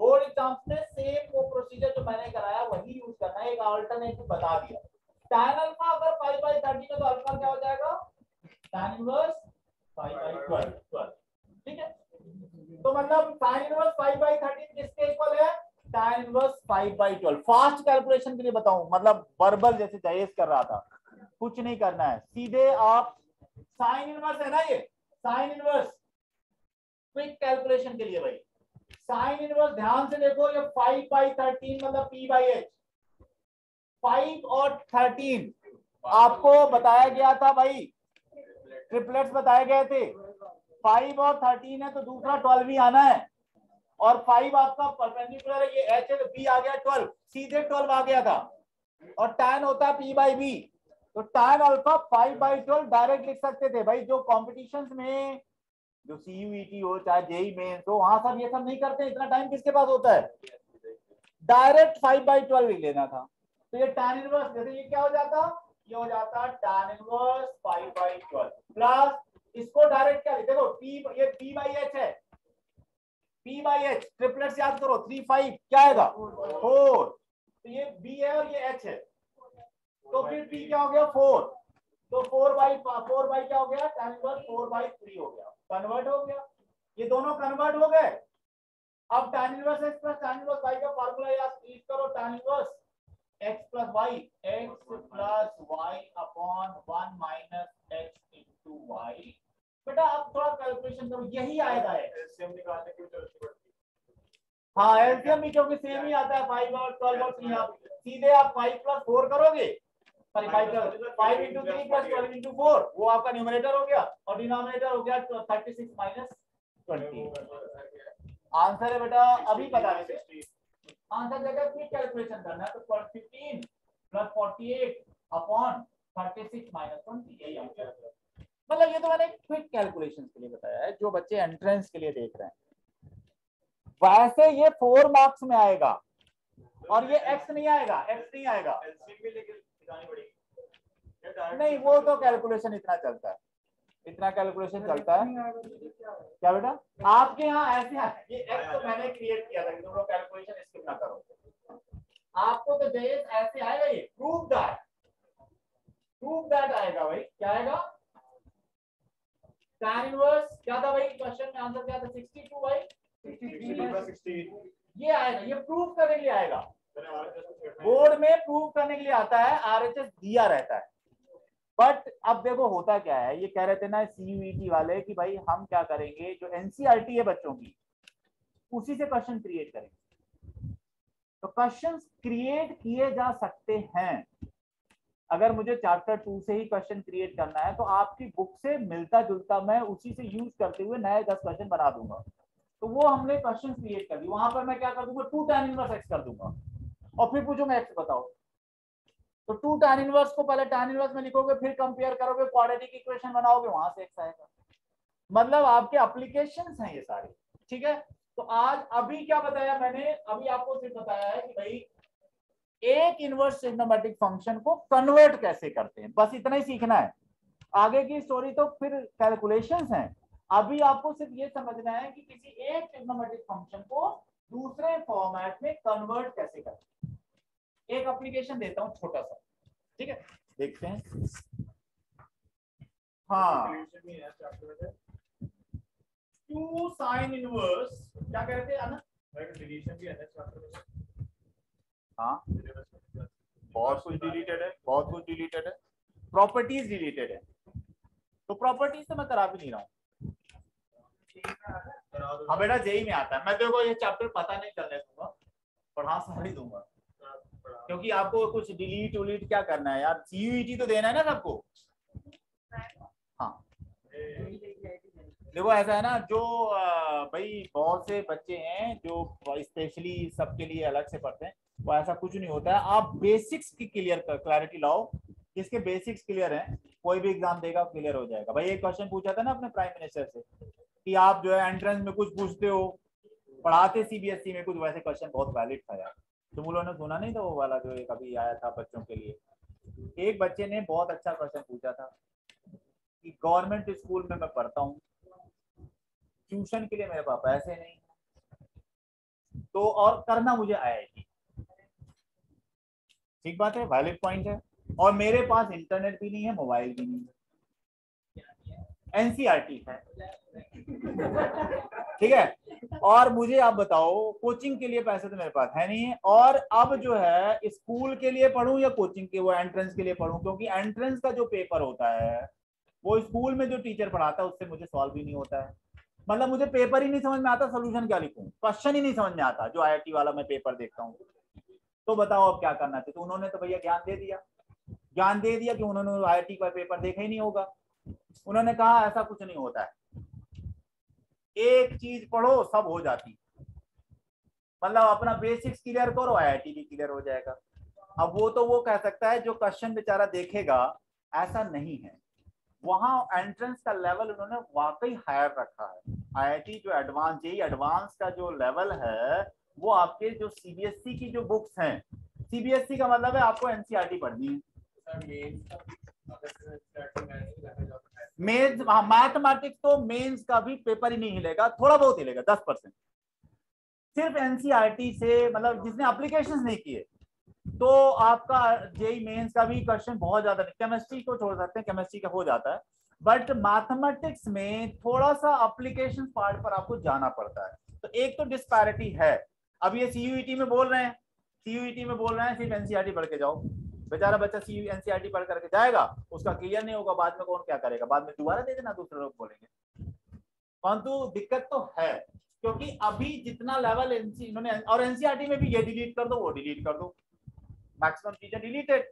बोर्ड एग्जाम्स में सेम वो प्रोसीजर जो मैंने कराया वही यूज करना है, एक अल्टरनेटिव बता दिया। tan अल्फा अगर 5/13 है तो अल्फा क्या हो जाएगा? tan इनवर्स 5/12, ठीक है? तो मतलब tan इनवर्स 5/13 किसके इक्वल है? tan inverse 5/12। फास्ट कैलकुलेशन के लिए बताऊं, मतलब वर्बल जैसे जयेश कर रहा था, कुछ नहीं करना है, सीधे आप साइन इनवर्स है ना, ये साइन इनवर्स क्विक कैलकुलेशन के लिए भाई, साइन इनवर्स ध्यान से देखो, ये 5/13 मतलब p/h। 5 और 13 आपको बताया गया था भाई, ट्रिपलेट्स बताए गए थे। 5 और 13 है तो दूसरा 12 भी आना है, और 5 आपका परपेंडिकुलर है, ये h है तो b आ गया 12, सीधे 12 आ गया था। और tan होता है p/b, तो tan अल्फा 5/12 डायरेक्ट लिख सकते थे भाई। जो कॉम्पिटिशंस में, जो CUET हो चाहे जेई मेंस हो, वहां सब ये सब नहीं करते, इतना टाइम किसके पास होता है? डायरेक्ट 5/12 लिख लेना था। तो ये tan इनवर्स, जैसे ये क्या हो जाता? ये हो जाता tan इनवर्स 5/12 प्लस इसको डायरेक्ट क्या लिखे? देखो p, ये p/h है, p/h ट्रिपलेट्स याद करो, 3 5 क्या आएगा? 4। तो ये b है और ये h है, तो फिर p क्या हो गया? 4। तो 4/4 क्या हो गया? tan इनवर्स 4/3 हो गया, कन्वर्ट हो गया। ये दोनों कन्वर्ट हो गए। अब tan inverse x plus tan inverse y का फार्मूला याद यूज करो, tan inverse x plus y, x plus y upon 1 minus x into y। बेटा अब थोड़ा कैलकुलेशन करो, यही आएगा एलसीएम निकालने की जरूरत पड़ती है। हाँ, एलसीएम भी क्योंकि सेम ही आता है, 5 और 12 और 3। आप सीधे आप 5 + 4 करोगे, सॉरी 5 × 3 + 12 × 4, वो आपका न्यूमरेटर हो गया और डिनोमिनेटर हो गया 36 - 20। आंसर है बेटा, अभी बता रहे थे आंसर जगह क्विक कैलकुलेशन करना है तो 15 + 48 अपॉन 36 - 20, यही आंसर है। मतलब ये तो मैंने क्विक कैलकुलेशन के लिए बताया है, जो बच्चे एंट्रेंस के लिए देख रहे हैं। वैसे ये 4 मार्क्स में आएगा और ये x नहीं आएगा, x नहीं आएगा। एलसीएम भी लेके निकालनी पड़ेगी। नहीं, वो तो कैलकुलेशन इतना चलता है, इतना कैलकुलेशन चलता है। क्या बेटा आपके यहाँ ऐसे है, ये एक्स तो मैंने क्रिएट किया था कि तुम लोग कैलकुलेशन स्किप ना करो। आपको तो जयेश ऐसे आएगा, ये प्रूव दैट आएगा भाई। क्या आएगा? tan इनवर्स क्या था भाई, क्वेश्चन में आंसर क्या था? 62 भाई 16। ये आएगा, ये प्रूव करने के लिए आएगा। बोर्ड में प्रूव करने के लिए आता है, आरएचएस दिया रहता है। बट अब देखो होता क्या है, ये कह रहे थे ना सीयूईटी वाले कि भाई हम क्या करेंगे, जो एनसीईआरटी है बच्चों की उसी से क्वेश्चन क्रिएट करेंगे। तो क्वेश्चन क्रिएट किए जा सकते हैं। अगर मुझे चैप्टर 2 से ही क्वेश्चन क्रिएट करना है तो आपकी बुक से मिलता जुलता मैं उसी से यूज करते हुए नए 10 क्वेश्चन बना दूंगा। तो वो हमने क्वेश्चन क्रिएट कर दी, वहां पर मैं क्या कर दूंगा, 2 tan इनवर्स x कर दूंगा और फिर पूछूंगा x बताओ। तो 2 tan इनवर्स को पहले tan इनवर्स में लिखोगे, फिर कंपेयर करोगे, क्वाड्रेटिक इक्वेशन बनाओगे, वहां से x आएगा। मतलब आपके एप्लीकेशंस हैं ये सारे। ठीक है, तो आज अभी क्या बताया मैंने, अभी आपको सिर्फ बताया है कि भाई एक इनवर्स ट्रिग्नोमेट्रिक फंक्शन को कन्वर्ट कैसे करते हैं, बस इतना ही सीखना है। आगे की स्टोरी तो फिर कैलकुलेशंस हैं। अभी आपको सिर्फ ये समझना है कि किसी एक ट्रिग्नोमेट्रिक फंक्शन को दूसरे फॉर्मेट में कन्वर्ट कैसे करते हैं। एक एप्लीकेशन देता हूं छोटा सा, ठीक है, देखते हैं। हाँ, 2 sin इनवर्स क्या कहते हैं ना, डिलीशन भी है ना चैप्टर में। हाँ बहुत कुछ डिलीटेड है, बहुत कुछ डिलीटेड है, प्रॉपर्टीज डिलीटेड है। तो प्रॉपर्टीज तो मैं करा भी नहीं रहा हूँ। हाँ बेटा जेई में आता है, मैं तेरे को ये चैप्टर पता नहीं चलने दूंगा, पढ़ा सारी दूंगा, क्योंकि आपको कुछ डिलीट उलीट क्या करना है यार, सीयूईटी तो देना है ना सबको। हाँ देखो ऐसा है ना, जो भाई बहुत से बच्चे हैं जो स्पेशली सबके लिए अलग से पढ़ते हैं, वो ऐसा कुछ नहीं होता है। आप बेसिक्स की क्लैरिटी लाओ, जिसके बेसिक्स क्लियर हैं कोई भी एग्जाम देगा क्लियर हो जाएगा। भाई एक क्वेश्चन पूछा था ना अपने प्राइम मिनिस्टर से कि आप जो है एंट्रेंस में कुछ पूछते हो, पढ़ाते सीबीएसई में कुछ, वैसे क्वेश्चन बहुत वैलिड था यार। तुम लोगों ने सुना नहीं था वो वाला जो एक अभी आया था बच्चों के लिए? एक बच्चे ने बहुत अच्छा क्वेश्चन पूछा था कि गवर्नमेंट स्कूल में मैं पढ़ता हूँ, ट्यूशन के लिए मेरे पास पैसे नहीं, तो और करना मुझे आईआईटी। ठीक बात है, वैलिड पॉइंट है, और मेरे पास इंटरनेट भी नहीं है, मोबाइल भी नहीं है, एनसीईआरटी है, ठीक है, और मुझे आप बताओ कोचिंग के लिए पैसे तो मेरे पास है नहीं है, और अब जो है स्कूल के लिए पढ़ूं या कोचिंग के वो एंट्रेंस के लिए पढ़ूं, क्योंकि एंट्रेंस का जो पेपर होता है वो स्कूल में जो टीचर पढ़ाता है उससे मुझे सॉल्व ही नहीं होता है। मतलब मुझे पेपर ही नहीं समझ में आता, सोल्यूशन क्या लिखूं, क्वेश्चन ही नहीं समझ में आता जो आईआईटी वाला मैं पेपर देखता हूँ। तो बताओ अब क्या करना चाहिए। तो उन्होंने तो भैया ज्ञान दे दिया कि उन्होंने आईआईटी का पेपर देखा ही नहीं होगा। उन्होंने कहा ऐसा कुछ नहीं होता है, एक चीज पढ़ो सब हो जाती, मतलब अपना बेसिक्स क्लियर करो आईआईटी भी क्लियर हो जाएगा। अब वो तो वो कह सकता है जो क्वेश्चन बेचारा देखेगा, ऐसा नहीं है। वहां एंट्रेंस का लेवल उन्होंने वाकई हायर रखा है। आईआईटी जो एडवांस जेईई एडवांस का जो लेवल है वो आपके जो सीबीएसई की जो बुक्स हैं, सीबीएसई का मतलब है आपको एनसीईआरटी पढ़नी है। मेंस मैथमेटिक्स तो मेंस का भी पेपर ही नहीं हिलेगा, थोड़ा बहुत हिलेगा 10%। सिर्फ एनसीईआरटी से, मतलब जिसने एप्लीकेशंस नहीं किए, तो आपका जेईई मेंस का भी क्वेश्चन बहुत ज्यादा, केमिस्ट्री को छोड़ सकते हैं, केमिस्ट्री का हो जाता है, बट मैथमेटिक्स में थोड़ा सा एप्लीकेशन पार्ट पर आपको जाना पड़ता है। तो एक तो डिस्पैरिटी है। अब ये सीयूईटी में बोल रहे हैं, सिर्फ एनसीईआरटी पढ़ के जाओ, बेचारा बच्चा एनसीईआरटी पढ़ करके जाएगा, उसका क्लियर नहीं होगा, बाद में कौन क्या करेगा, बाद में दोबारा दे देना, दूसरे लोग बोलेंगे। परंतु दिक्कत तो है, क्योंकि अभी जितना लेवल इन्होंने, और एनसीईआरटी में भी ये डिलीट कर दो वो डिलीट कर दो, मैक्सिमम चीजें डिलीटेड।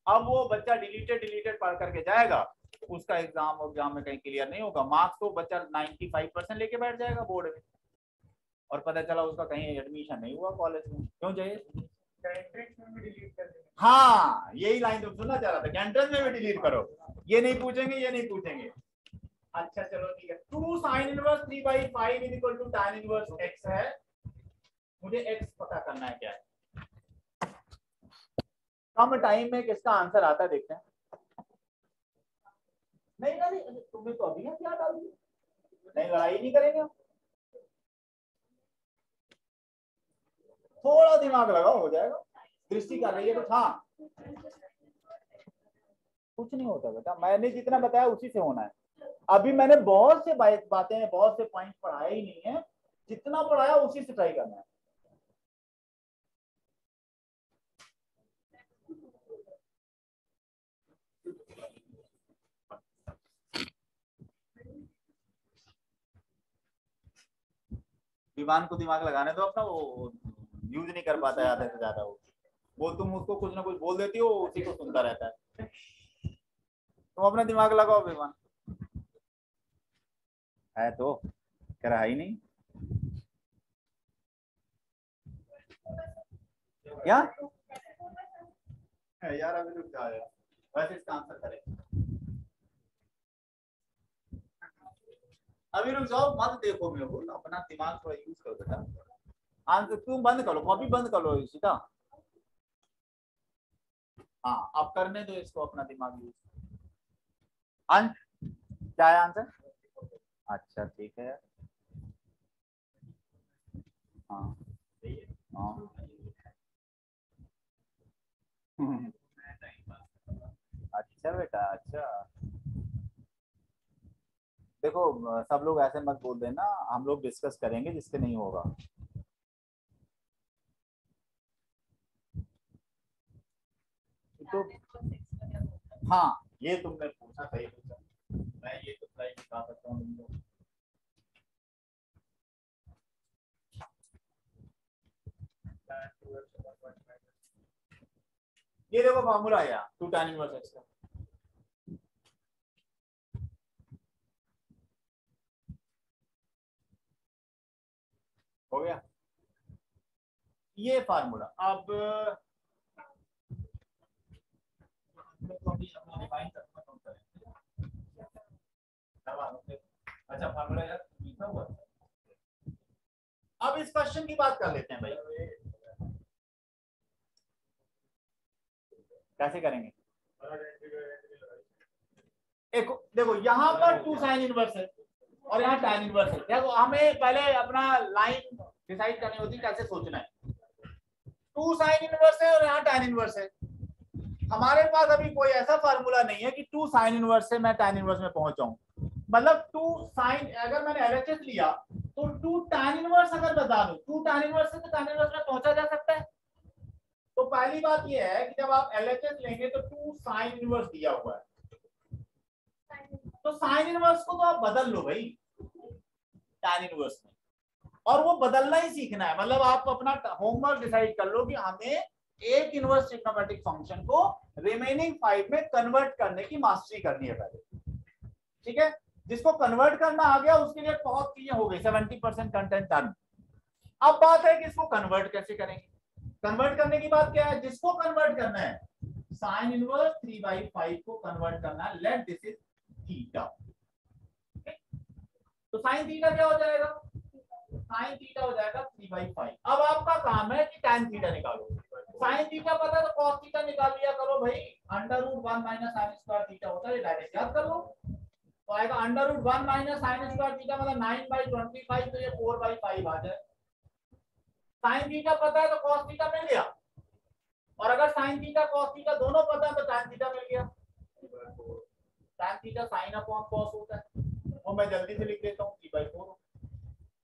अब वो बच्चा डिलीटेड पढ़ करके जाएगा, उसका एग्जाम में कहीं क्लियर नहीं होगा, मार्क्स तो बच्चा 95% लेके बैठ जाएगा बोर्ड में, और पता चला उसका कहीं एडमिशन नहीं हुआ कॉलेज में। क्यों चाहिए? हाँ यही लाइन तो सुनना चाह रहा था, एंट्रेंस में भी डिलीट करो, ये नहीं पूछेंगे। अच्छा चलो ठीक है, 2 sin inverse 3/5 = tan inverse x है। मुझे x पता करना है क्या है। कम टाइम में किसका आंसर आता है देखते हैं। नहीं नहीं नहीं, तुमने तो अभी क्या डाल दिया, नहीं लड़ाई नहीं करेंगे, थोड़ा दिमाग लगाओ हो जाएगा। दृष्टि कर रही है तो हाँ, कुछ नहीं होता बेटा, मैंने जितना बताया उसी से होना है। अभी मैंने बहुत से बातें, बहुत से पॉइंट पढ़ाए ही नहीं है, जितना पढ़ाया उसी से ट्राई करना है। विमान को दिमाग लगाने दो अपना, वो यूज नहीं कर पाता है आधे से ज्यादा, वो तुम उसको कुछ ना कुछ बोल देती हो, उसी को सुनता रहता है। तुम अपना दिमाग लगाओ, विमान है तो कह रहा ही नहीं क्या यार, अभी रुक जाओ यार, वैसे इसका आंसर करें, अभी रुक जाओ, मत देखो मेरे को, अपना दिमाग थोड़ा यूज करो बेटा। आंसर तुम बंद करो, कॉपी बंद कर लो सीधा। हाँ अब करने दो इसको अपना दिमाग यूज। अंश क्या है आंसर? अच्छा ठीक है यार, हाँ हाँ अच्छा बेटा अच्छा। देखो सब लोग ऐसे मत बोल देना, हम लोग डिस्कस करेंगे, जिससे नहीं होगा। तो हाँ ये तुमने पूछा, सही पूछा, मैं ये तो सही बता सकता हूँ तुमको। ये देखो फॉर्मूला आया 2 tan इनवर्स x का, हो गया ये फार्मूला। अब अच्छा फार्मूला यार लिखा हुआ, अब इस क्वेश्चन की बात कर लेते हैं भाई, कैसे करेंगे। एक देखो यहाँ पर 2 sin इनवर्स है और यहाँ tan इनवर्स है। देखो हमें पहले अपना लाइन डिसाइड करनी होती है, कैसे सोचना है। 2 sin इनवर्स है और यहाँ tan इनवर्स है। हमारे पास अभी कोई ऐसा फार्मूला नहीं है कि 2 sin इनवर्स से मैं tan इनवर्स में पहुंच जाऊं। मतलब 2 sin, अगर मैंने LHS लिया तो 2 tan इनवर्स अगर बता दूं, 2 tan इनवर्स से तो tan इनवर्स में पहुंचा जा सकता है। तो पहली बात यह है कि जब आप LHS लेंगे तो 2 sin इनवर्स दिया हुआ है, तो साइन इनवर्स को तो आप बदल लो भाई tan इनवर्स में, और वो बदलना ही सीखना है। मतलब आप अपना होमवर्क डिसाइड कर लो कि हमें एक इनवर्स ट्रिग्नोमेट्रिक फंक्शन को रिमेनिंग 5 में कन्वर्ट करने की मास्टरी करनी है पहले, ठीक है। जिसको कन्वर्ट करना आ गया उसके लिए बहुत चीजें हो गई, 70% कंटेंट डन। अब बात है कि इसको कन्वर्ट कैसे करेंगे। कन्वर्ट करने की बात क्या है, जिसको कन्वर्ट करना है साइन इनवर्स 3/5 को कन्वर्ट करना है, लेट दिस इज थीटा। तो साइन थीटा क्या हो जाएगा, साइन थीटा हो जाएगा 3/5। अब आपका काम है कि tan थीटा निकालो। साइन थीटा पता है तो cos थीटा निकाल लिया करो भाई, √1 - sin स्क्वायर थीटा होता है, ये डायरेक्ट याद कर लो। तो आएगा √1 - sin स्क्वायर थीटा मतलब 9/25, तो ये 4/5 आ जाए। साइन थीटा पता है तो cos थीटा मिल गया, और अगर साइन थीटा cos थीटा दोनों पता है तो tan थीटा मिल गया। tan theta sin upon cos होता है, वो मैं जल्दी से लिख देता हूँ 3/4।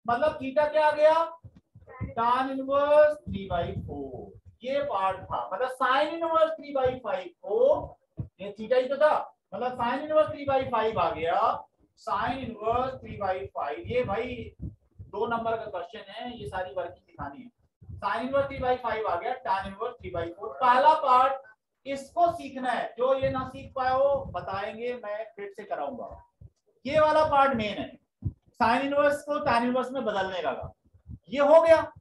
मतलब थीटा क्या आ गया, tan इनवर्स 3/4। ये पार्ट था, मतलब sin इनवर्स 3/5 को, ये थीटा ही तो था, मतलब sin इनवर्स 3/5 आ गया, sin इनवर्स 3/5। ये भाई 2 नंबर का क्वेश्चन है, ये सारी वर्किंग दिखानी है। sin इनवर्स 3/5 आ गया, tan इनवर्स 3/4। पहला पार्ट इसको सीखना है, जो ये ना सीख पाए हो बताएंगे, मैं फिर से कराऊंगा। ये वाला पार्ट मेन है, साइन इनवर्स को tan इनवर्स में बदलने का। ये हो गया,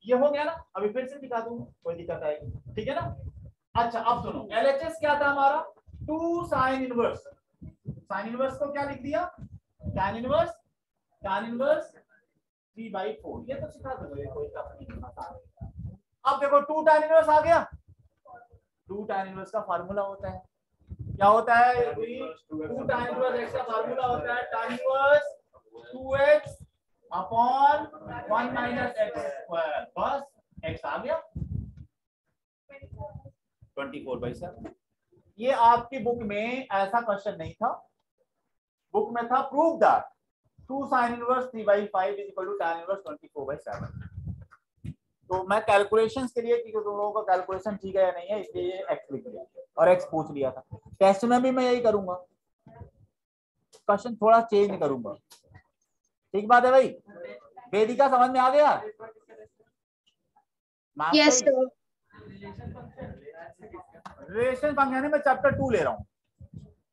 ये हो गया ना, अभी फिर से दिखा दूंगा, कोई दिक्कत आएगी, ठीक है ना। अच्छा अब सुनो, LHS क्या था हमारा, 2 sin इनवर्स। साइन इनवर्स को क्या लिख दिया, tan इनवर्स 3/4। ये तो सिखा दो, कोई अब देखो 2 tan इनवर्स आ गया। 2 tan इनवर्स का फार्मूला होता है क्या होता है? 2 tan इनवर्स x का फार्मूला होता है tan inverse 2x upon 1 minus x square. बस x आ गया 24/7। ये आपकी बुक में ऐसा क्वेश्चन नहीं था, बुक में था prove that 2 sin inverse 3/5 is equal to tan inverse 24/7। तो मैं कैलकुलेशंस के लिए, क्योंकि तुम लोगों का कैलकुलेशन ठीक है या नहीं है, इसलिए ये x लिख लिया और x पूछ लिया था। टेस्ट में भी मैं यही करूंगा, क्वेश्चन थोड़ा चेंज करूंगा। ठीक बात है भाई? वेदिका समझ में आ गया? Yes sir. रिलेशन फंक्शन मैं चैप्टर 2 ले रहा हूँ,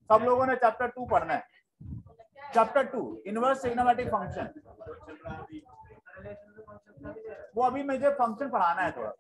सब लोगों ने चैप्टर 2 पढ़ना है। चैप्टर 2 इनवर्स ट्रिग्नोमेट्रिक फंक्शन, वो अभी मुझे फंक्शन पढ़ाना है थोड़ा।